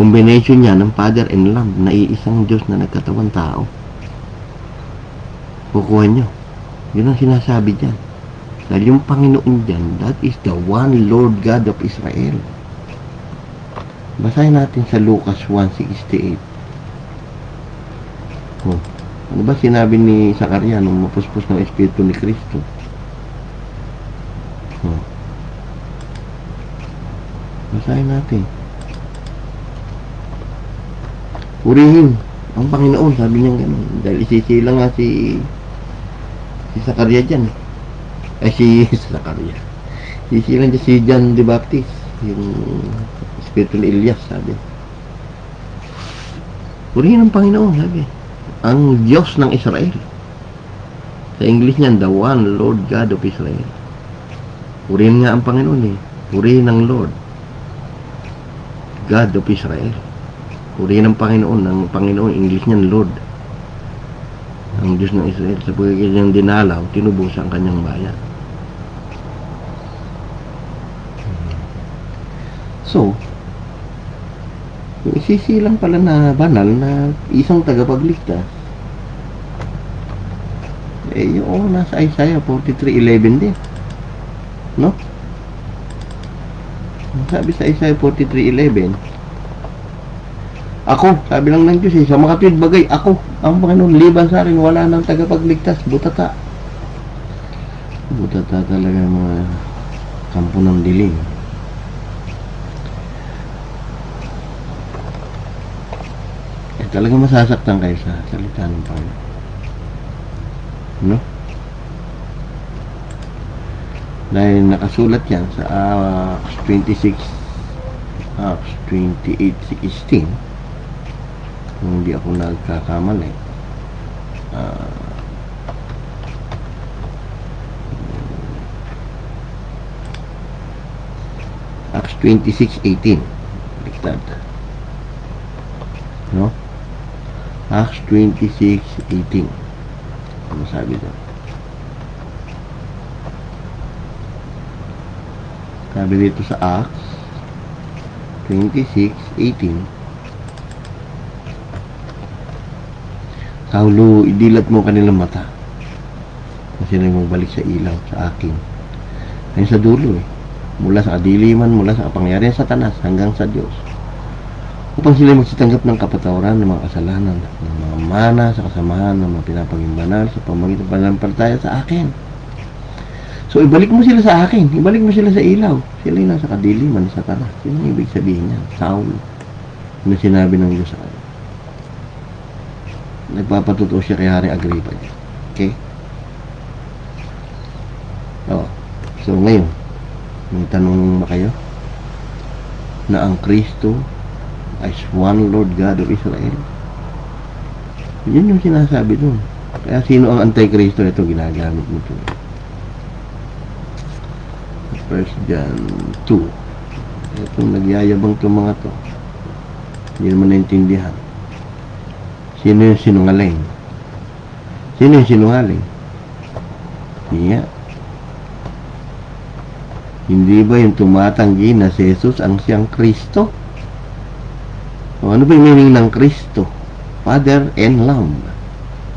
Combination niya ng Father and Lamb na iisang Diyos na nagkatawang tao. Kukuha nyo. Yun ang sinasabi dyan. Dahil yung Panginoon dyan, that is the one Lord God of Israel. Basahin natin sa Lucas 1:68. Ano ba sinabi ni Zakaria nung mapuspos ng Espiritu ni Kristo? Basahin natin. Purihin ang Panginoon, sabi niya gano'n. Dahil isisila nga si Zakaria dyan. Ay, si Zakaria. Isisila dyan si John the Baptist. Yung Espiritu ni Elias, sabi. Purihin ang Panginoon, sabi. Ang Diyos ng Israel. Sa English niyan, the one Lord God of Israel. Purihin nga ang Panginoon eh. Purihin ang Lord God of Israel. Purihin ang Panginoon. Ang Panginoon, English niyan, Lord. Ang Diyos ng Israel. Sa pagkakit niyang dinalaw, tinubos ang kanyang bayan. So, yung isisilang pala na banal na isang tagapagligtas, eh yung nasa Isaiah 43:11 din. No? Sabi sa Isaiah 43:11, ako, sabi lang ng Diyos sa makatwid bagay, ako, ang Panginoon, liban sa akin, wala nang tagapagligtas, butata. Butata talaga mga kampo ng dilim. Talaga masasaktan kayo sa salita ng Panginoon. No? Dahil nakasulat yan sa Acts 26, Acts 28:16. Kung hindi ako nagkakamali. Acts 26:18. Liktad. No? Acts 26:18. Ano sabi doon? Sabi dito sa Acts 26:18, Saulo, idilat mo kanilang mata kasi na magbalik sa ilaw sa akin. Ayun sa dulo eh. Mula sa kadiliman, mula sa kapangyarihan sa Satanas hanggang sa Diyos, upang sila magsitanggap ng kapatawaran ng mga kasalanan, ng mga mana sa kasamahan ng mga pinapaging banal sa pamamagitan ng pananampalataya sa akin. So, ibalik mo sila sa akin. Ibalik mo sila sa ilaw. Sila yung nasa kadiliman sa Satanas. Yun ang ibig sabihin niya. Saulo. Ano sinabi ng Diyos sa akin. Nagpapatuto siya kay Haring Agripa niya. Okay? So, ngayon, may tanong ba kayo? Na ang Kristo as one Lord God of Israel. Yun yung sinasabi dun. Kaya sino ang Antichrist? Ito ginagamit mo ito. 1 John 2. Itong nagyayabang itong mga to. Hindi naman naintindihan. Sino yung sinungaling? Sino yung sinungaling? Yeah. Hindi ba yung tumatanggi na si Jesus ang siyang Kristo? O ano ba yung meaning ng Kristo? Father and Lamb.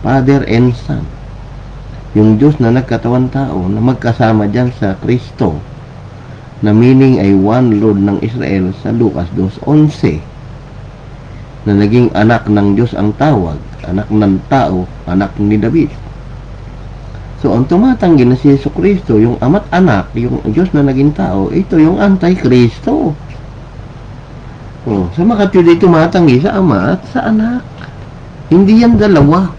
Father and Son. Yung Diyos na nagkatawan tao na magkasama dyan sa Kristo, na meaning ay one Lord ng Israel sa Lucas 2:11, na naging anak ng Diyos ang tawag, anak ng tao, anak ni David. So, ang tumatanggi na si Jesucristo, yung ama't anak, yung Diyos na naging tao, ito yung Antichrist. Sa mga Katolik tumatanggi sa ama at sa anak. Hindi yan dalawa.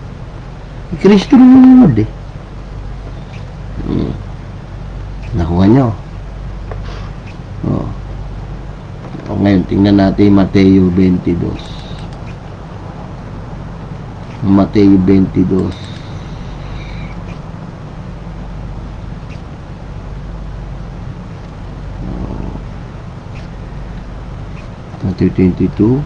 Kristo lunod eh. Nakuha nyo. Ngayon, tingnan natin Mateo 22. Mateo 22. Mateo 22.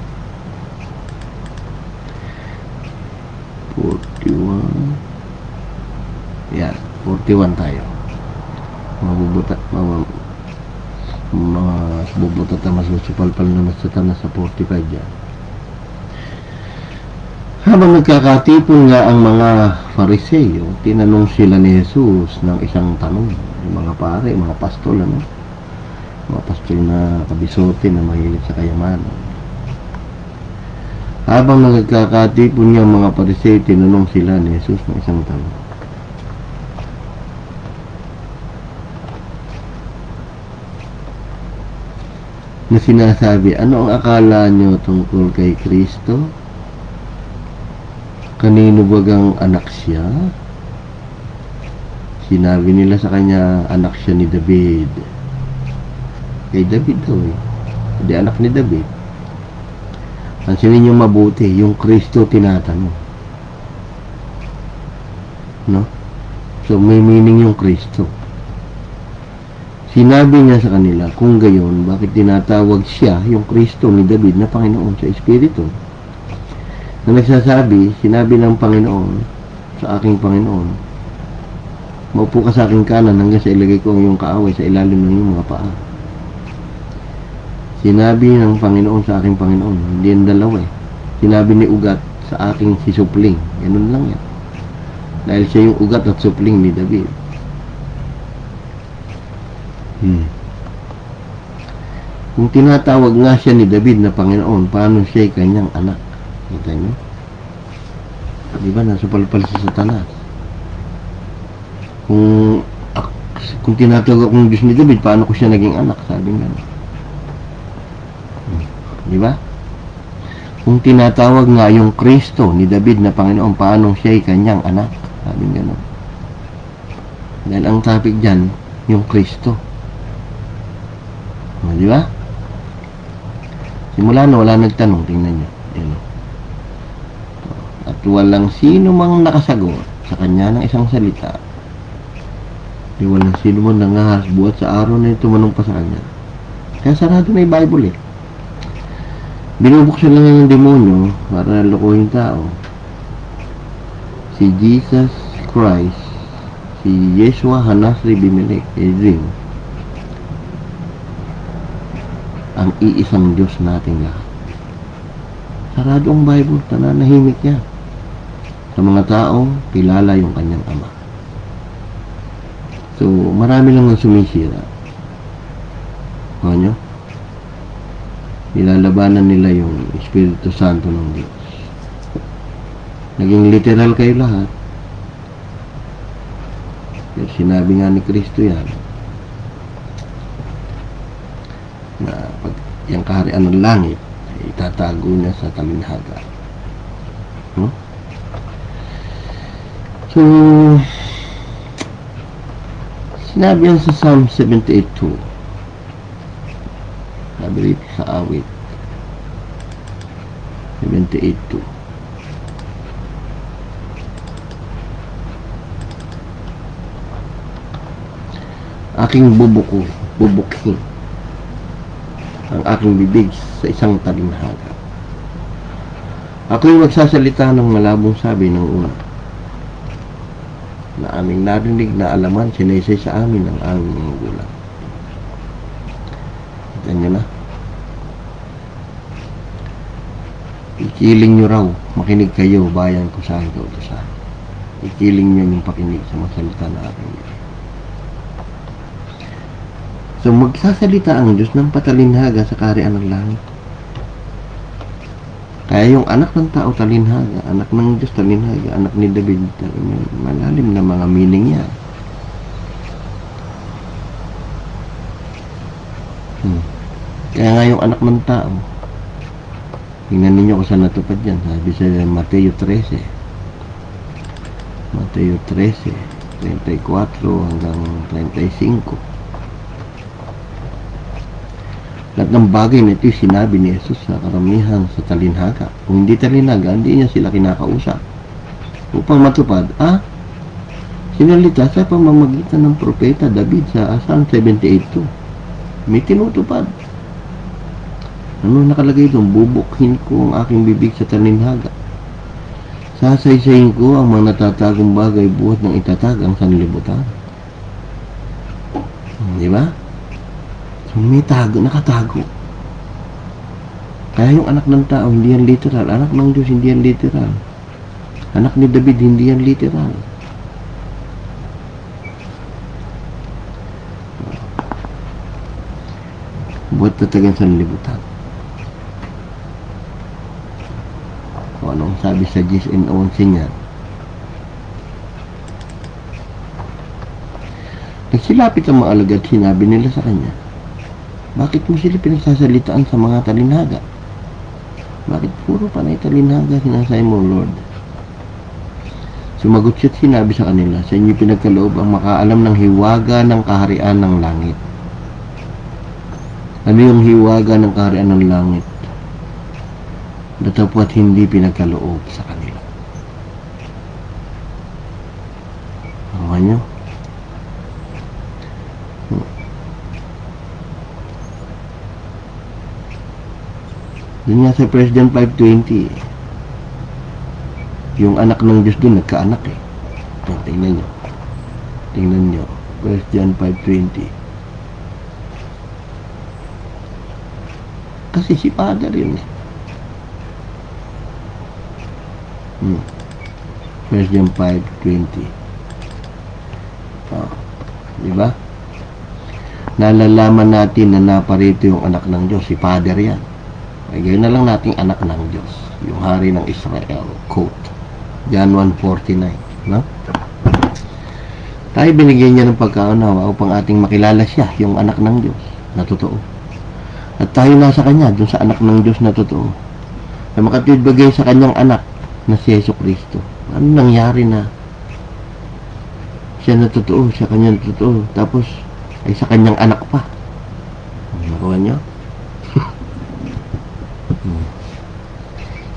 41. Yan, 41 tayo. Mabubutat na masusupalpal na Satanas sa 45 dyan. Habang nagkakatipon nga ang mga Fariseo, tinanong sila ni Jesus ng isang tanong. Yung mga pare, mga pastol, mga pastol na kabisote na mahilig sa kayamanan. Habang nagkakatipon nga ang mga Fariseo, tinanong sila ni Jesus ng isang tanong. na sinasabi, ano ang akala nyo tungkol kay Kristo? Kanino bagang anak siya? Sinabi nila sa kanya, anak siya ni David. Kay David daw eh. Hindi anak ni David. Pansinin nyo mabuti, yung Kristo tinatanong. No? So, may meaning yung Kristo. Sinabi niya sa kanila, kung gayon, bakit tinatawag siya, yung Kristo ni David, na Panginoon sa Espiritu? Na nagsasabi, sinabi ng Panginoon sa aking Panginoon, maupo ka sa aking kanan hanggang sa ilagay ko ang iyong kaaway sa ilalim ng iyong mga paa. Sinabi ng Panginoon sa aking Panginoon, hindi yung dalawa eh. Sinabi ni ugat sa aking si supling. Ganun lang yan. Dahil siya yung ugat at supling ni David. Kung tinatawag nga siya ni David na Panginoon, paano siya'y kanyang anak? Kita nyo? Di ba? Nasa palpal sa Satanas. Kung tinatawag akong Diyos ni David, paano ko siya naging anak? Sabi nga. Di ba? Kung tinatawag nga yung Kristo ni David na Panginoon, paano siya'y kanyang anak? Sabi nga. Dahil ang topic dyan, yung Kristo. Di ba? Simula na wala nagtanong, tingnan nyo. At walang sino mang nakasagot sa kanya ng isang salita. Di walang sino mang nangahasbuhat sa araw na ito manong pa sa kanya. Kaya sarado na yung Bible eh. Binubuksan lang yung demonyo para lokohin tao. Si Jesus Christ, si Yeshua Hanasri Bimelek, Edrim, ang iisang Diyos nating lahat. Sarado ang Bible, nananahimik yan. Sa mga taong kilala yung kanyang ama. So, marami lang ang sumisira. Nyo? Nilalabanan nila yung Espiritu Santo ng Diyos. Naging literal kayo lahat. Pero sinabi nga ni Kristo yan, na pag yung kaharian ng langit, itatago niya sa talinhaga. No? So, sinabi yan sa Psalm 78:2. Sabi rito sa awit 78:2. Aking bubukin ang aking bibig sa isang talinhaga. Ako'y magsasalita ng malabong sabi ng una, na aming narinig na alaman, sinaysay sa amin ng aming mga gulang. Kita nyo na? Ikiling nyo raw, makinig kayo, bayan ko sa aking kautusan. Ikiling nyo yung pakinig sa mga salita na aking bibig. So, magsasalita ang Diyos ng patalinhaga sa kaharian ng langit. Kaya yung anak ng tao talinhaga, anak ng Diyos talinhaga, anak ni David, malalim na mga meaning yan. Kaya nga yung anak ng tao, tingnan ninyo kung saan natupad yan. Sabi sa Mateo 13. Mateo 13, 34 hanggang 35. Lahat ng bagay na ito sinabi ni Jesus sa karamihan sa talinhaga. Kung hindi talinhaga, hindi niya sila kinakausap. Upang matupad, sinalita sa pamamagitan ng propeta David sa Psalm 78:2. May tinutupad. Ano nakalagay doon? Bubukhin ko ang aking bibig sa talinhaga. Sasaysayin ko ang mga natatagong bagay buhat ng itatag ang sanlibutan. Di ba? May tago, nakatago. Kaya yung anak ng tao, hindi yan literal. Anak ng Diyos, hindi yan literal. Anak ni David, hindi yan literal. Buhat tatagan sa libutan. O anong sabi sa GSN 11 niya? Nagsilapit ang mga alagad, sinabi nila sa kanya, Bakit mo sila pinagsasalitaan sa mga talinaga? Bakit puro panay talinaga sinasay mo, Lord? Sumagot siya at sinabi sa kanila, sa inyo pinagkaloob ang makaalam ng hiwaga ng kaharian ng langit. Ano yung hiwaga ng kaharian ng langit? Datapwat hindi pinagkaloob sa kanila. Ano nyo? Doon nga sa 1 John 5:20, yung anak ng Diyos doon nagkaanak eh. Tingnan nyo. Tingnan nyo. 1 John 5:20. Kasi si Father yun eh. 1 John 5:20. Diba? Nalalaman natin na naparito yung anak ng Diyos. Si Father yan. Ay gawin na lang nating anak ng Diyos. Yung hari ng Israel. Quote. John 1:49. No? Tayo binigyan niya ng pagkaunawa upang ating makilala siya, yung anak ng Diyos na totoo. At tayo nasa kanya, dun sa anak ng Diyos na totoo. Ay makatid bagay sa kanyang anak na si Yesu Cristo. Ano nangyari na siya na totoo, siya kanya na totoo, tapos ay sa kanyang anak pa. Nakuha niyo?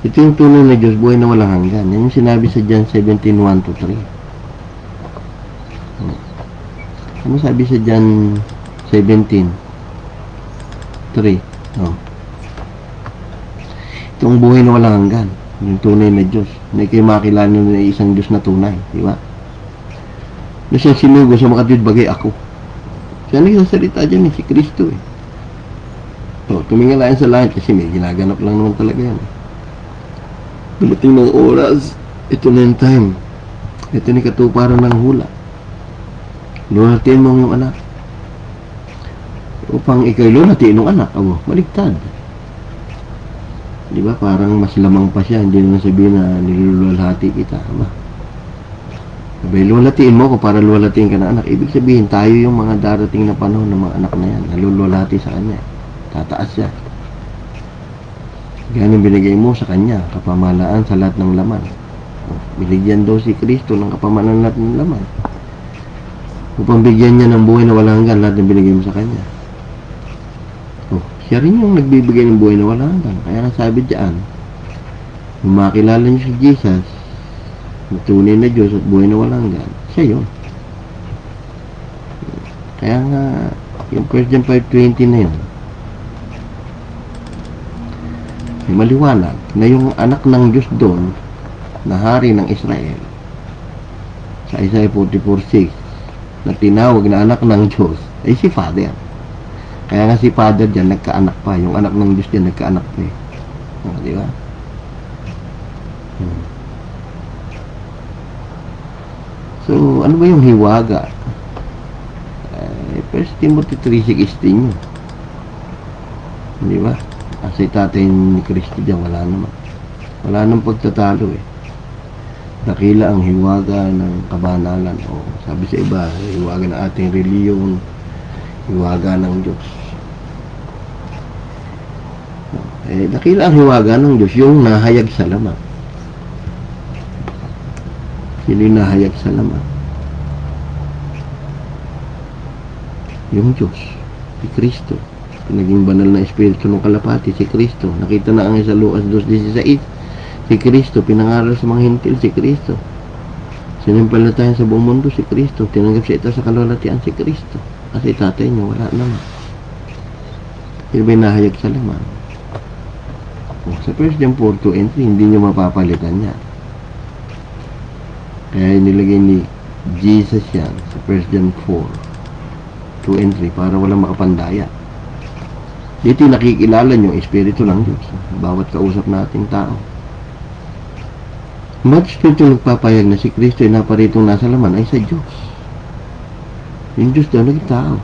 Ito yung tunay na Diyos, buhay na walang hanggan. Yan yung sinabi sa John 17:1-3. Ano sabi sa John 17:3? Itong buhay na walang hanggan, yung tunay na Diyos. Hindi kayo makilala na isang Diyos na tunay, di ba? Na siyang sinugo sa makatid bagay ako. Siya nagsasalita dyan si Kristo eh. Tumingalayan sa langit kasi may ginaganap lang naman talaga yan. Dumating ng oras, ito na yung time. Ito ni katuparan ng hula. Lunatiin mo yung anak. Upang ikay lunatiin ng anak, maligtad. Di ba? Parang mas lamang pa siya. Hindi naman sabihin na niluluwalhati kita. Sabay, luwalhatiin mo ko para luwalhatiin ka na anak. Ibig sabihin, tayo yung mga darating na panahon ng mga anak na yan. Naluluwalhati sa kanya. Tataas siya. Ganyan binigay mo sa kanya, kapamahalaan sa lahat ng laman. Binigyan daw si Kristo ng kapamahalaan lahat ng laman. Upang bigyan niya ng buhay na walang hanggan lahat ng binigay mo sa kanya. Siya rin yung nagbibigay ng buhay na walang hanggan. Kaya nasabi diyan, kung makilala niyo si Jesus, na tunay na Diyos at buhay na walang hanggan, siya yun. Kaya nga, yung 1 John 5:20 na yun, maliwanag na yung anak ng Diyos doon na hari ng Israel sa Isaiah 44:6 na tinawag na anak ng Diyos ay si Father. Kaya nga si Father dyan nagkaanak pa, yung anak ng Diyos dyan nagkaanak pa eh. Di ba? So ano ba yung hiwaga? 1 Timothy 3:16 yun. Di ba? Kasi tatay ni Kristo dyan, wala naman. Wala nang pagtatalo eh. Dakila ang hiwaga ng kabanalan. O sabi sa iba, hiwaga ng ating reliyon, hiwaga ng Diyos. Dakila ang hiwaga ng Diyos, yung nahayag sa laman. Sino yung nahayag sa laman? Yung Diyos, si Kristo. Naging banal na espiritu ng kalapati, si Kristo. Nakita na ang sa Lucas 2:16, si Kristo. Pinangaral sa mga hintil, si Kristo. Sinampalatayan sa buong mundo, si Kristo. Tinanggap siya ito sa kalwalatian, si Kristo. Kasi tatay niya, wala naman. Sino ba nahayag sa laman? Sa 1 John 4:2-3, hindi niyo mapapalitan yan. Kaya nilagay ni Jesus yan sa 1 John 4:2-3 para walang makapandaya. Dito nakikilala nyo, Espiritu ng Diyos. Bawat kausap nating tao. Bawat Espiritu nagpapayag na si Kristo ay naparitong nasa laman ay sa Diyos. Yung Diyos daw naging tao.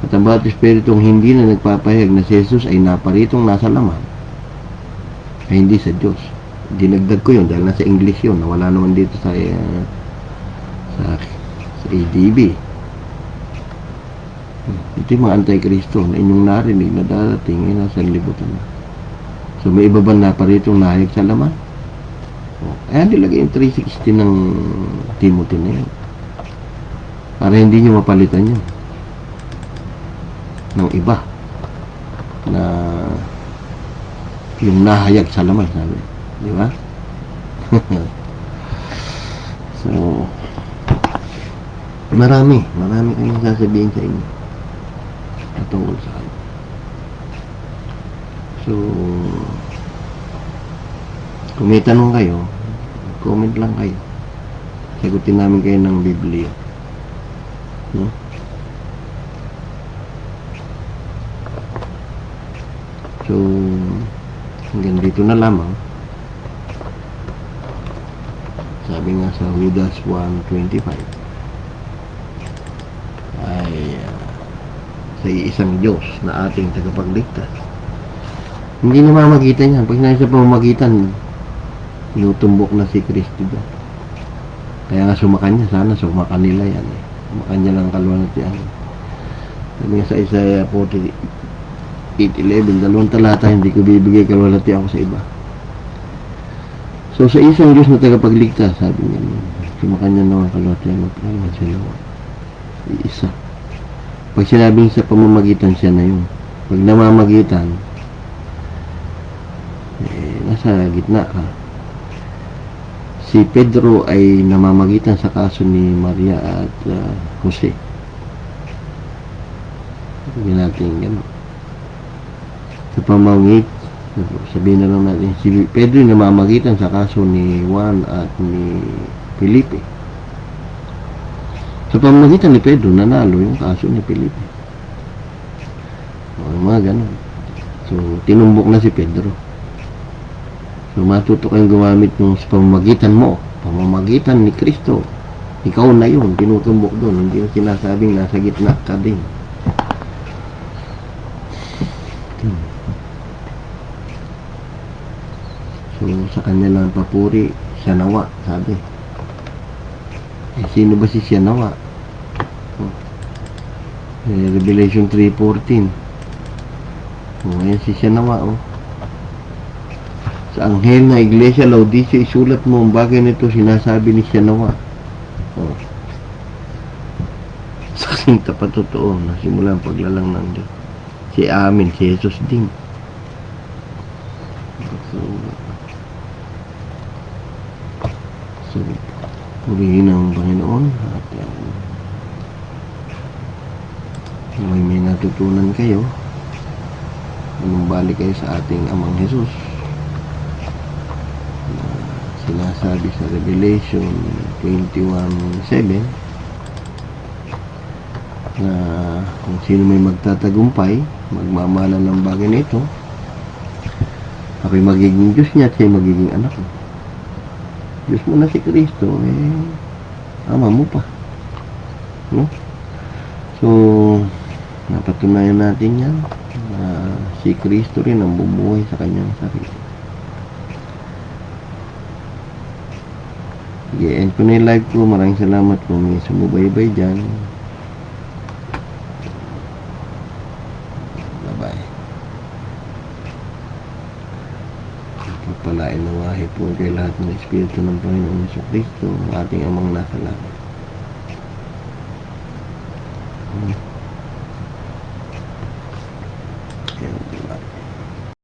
At ang bawat Espiritu hindi na nagpapayag na si Jesus ay naparitong nasa laman ay hindi sa Diyos. Dinagdag ko yun dahil nasa English yun. Nawala naman dito sa ADB. Ito yung mga anti-Kristo na inyong narinig na darating ay nasa libutan na. So may iba ba na pa rito nahayag sa laman? Ayan, nilagay yung 3:16 ng Timothy na yun. Para hindi nyo mapalitan yun ng iba na yung nahayag sa laman, sabi. Di ba? So, marami kayong sasabihin sa inyo patungkol sa kanya. So, kung may tanong kayo, comment lang kayo. Sagutin namin kayo ng Biblia. No? So, hanggang dito na lamang. Sabi nga sa Judas 1:25 ay sa isang Diyos na ating tagapagligtas. Hindi na mamagitan yan. Pag nasa pamamagitan, inutumbok na si Kristo dyan. Kaya nga sumakan niya. Sana sumakan nila yan. Sumakan niya lang kalwalhatian. Sabi nga sa Isaiah 48:11, 2 talata, hindi ko bibigay kalwalhatian ako sa iba. So sa isang Diyos na tagapagligtas, sabi niya, sumakan niya naman kalwalhatian. Magpalaman sila. Iisa. Pag sinabing sa pamamagitan, siya na yun. Pag namamagitan, nasa gitna ka. Si Pedro ay namamagitan sa kaso ni Maria at Jose. Sabihin natin gano'n. Sa sabihin na lang natin, si Pedro ay namamagitan sa kaso ni Juan at ni Felipe. Sa pamamagitan ni Pedro, nanalo yung kaso ni Felipe. Mga gano'n. So, tinumbok na si Pedro. So, matuto kayong gumamit ng pamamagitan mo, pamamagitan ni Kristo. Ikaw na yun, tinutumbok doon. Hindi yung sinasabing nasa gitna ka din. So, sa kanya lang papuri, siya nawa, sabi. Sino ba si siya nawa? Revelation 3:14. Ayan si siya nawa, Sa anghel na iglesia Laodicea, isulat mo ang bagay nito, sinasabi ni siya nawa. Sa kasing tapat totoo, nasimula ang paglalang ng Diyos. Si Amin, si Jesus din. So, purihin ang Panginoon at may natutunan kayo. Manumbalik kayo sa ating Amang Jesus. Sinasabi sa Revelation 21:7 na kung sino may magtatagumpay, magmamahalan ng bagay nito, ako'y magiging Diyos niya at siya'y magiging anak ko. Diyos mo na si Kristo, ama mo pa. No? So, napatunayan natin yan na si Kristo rin ang bumuhay sa kanyang sarili. Sige, end ko na yung live ko. Maraming salamat po. May sumubaybay dyan. Bye-bye. Pagpalain na wahi po kay lahat ng Espiritu ng Panginoon Jesucristo, ating amang nasa langit.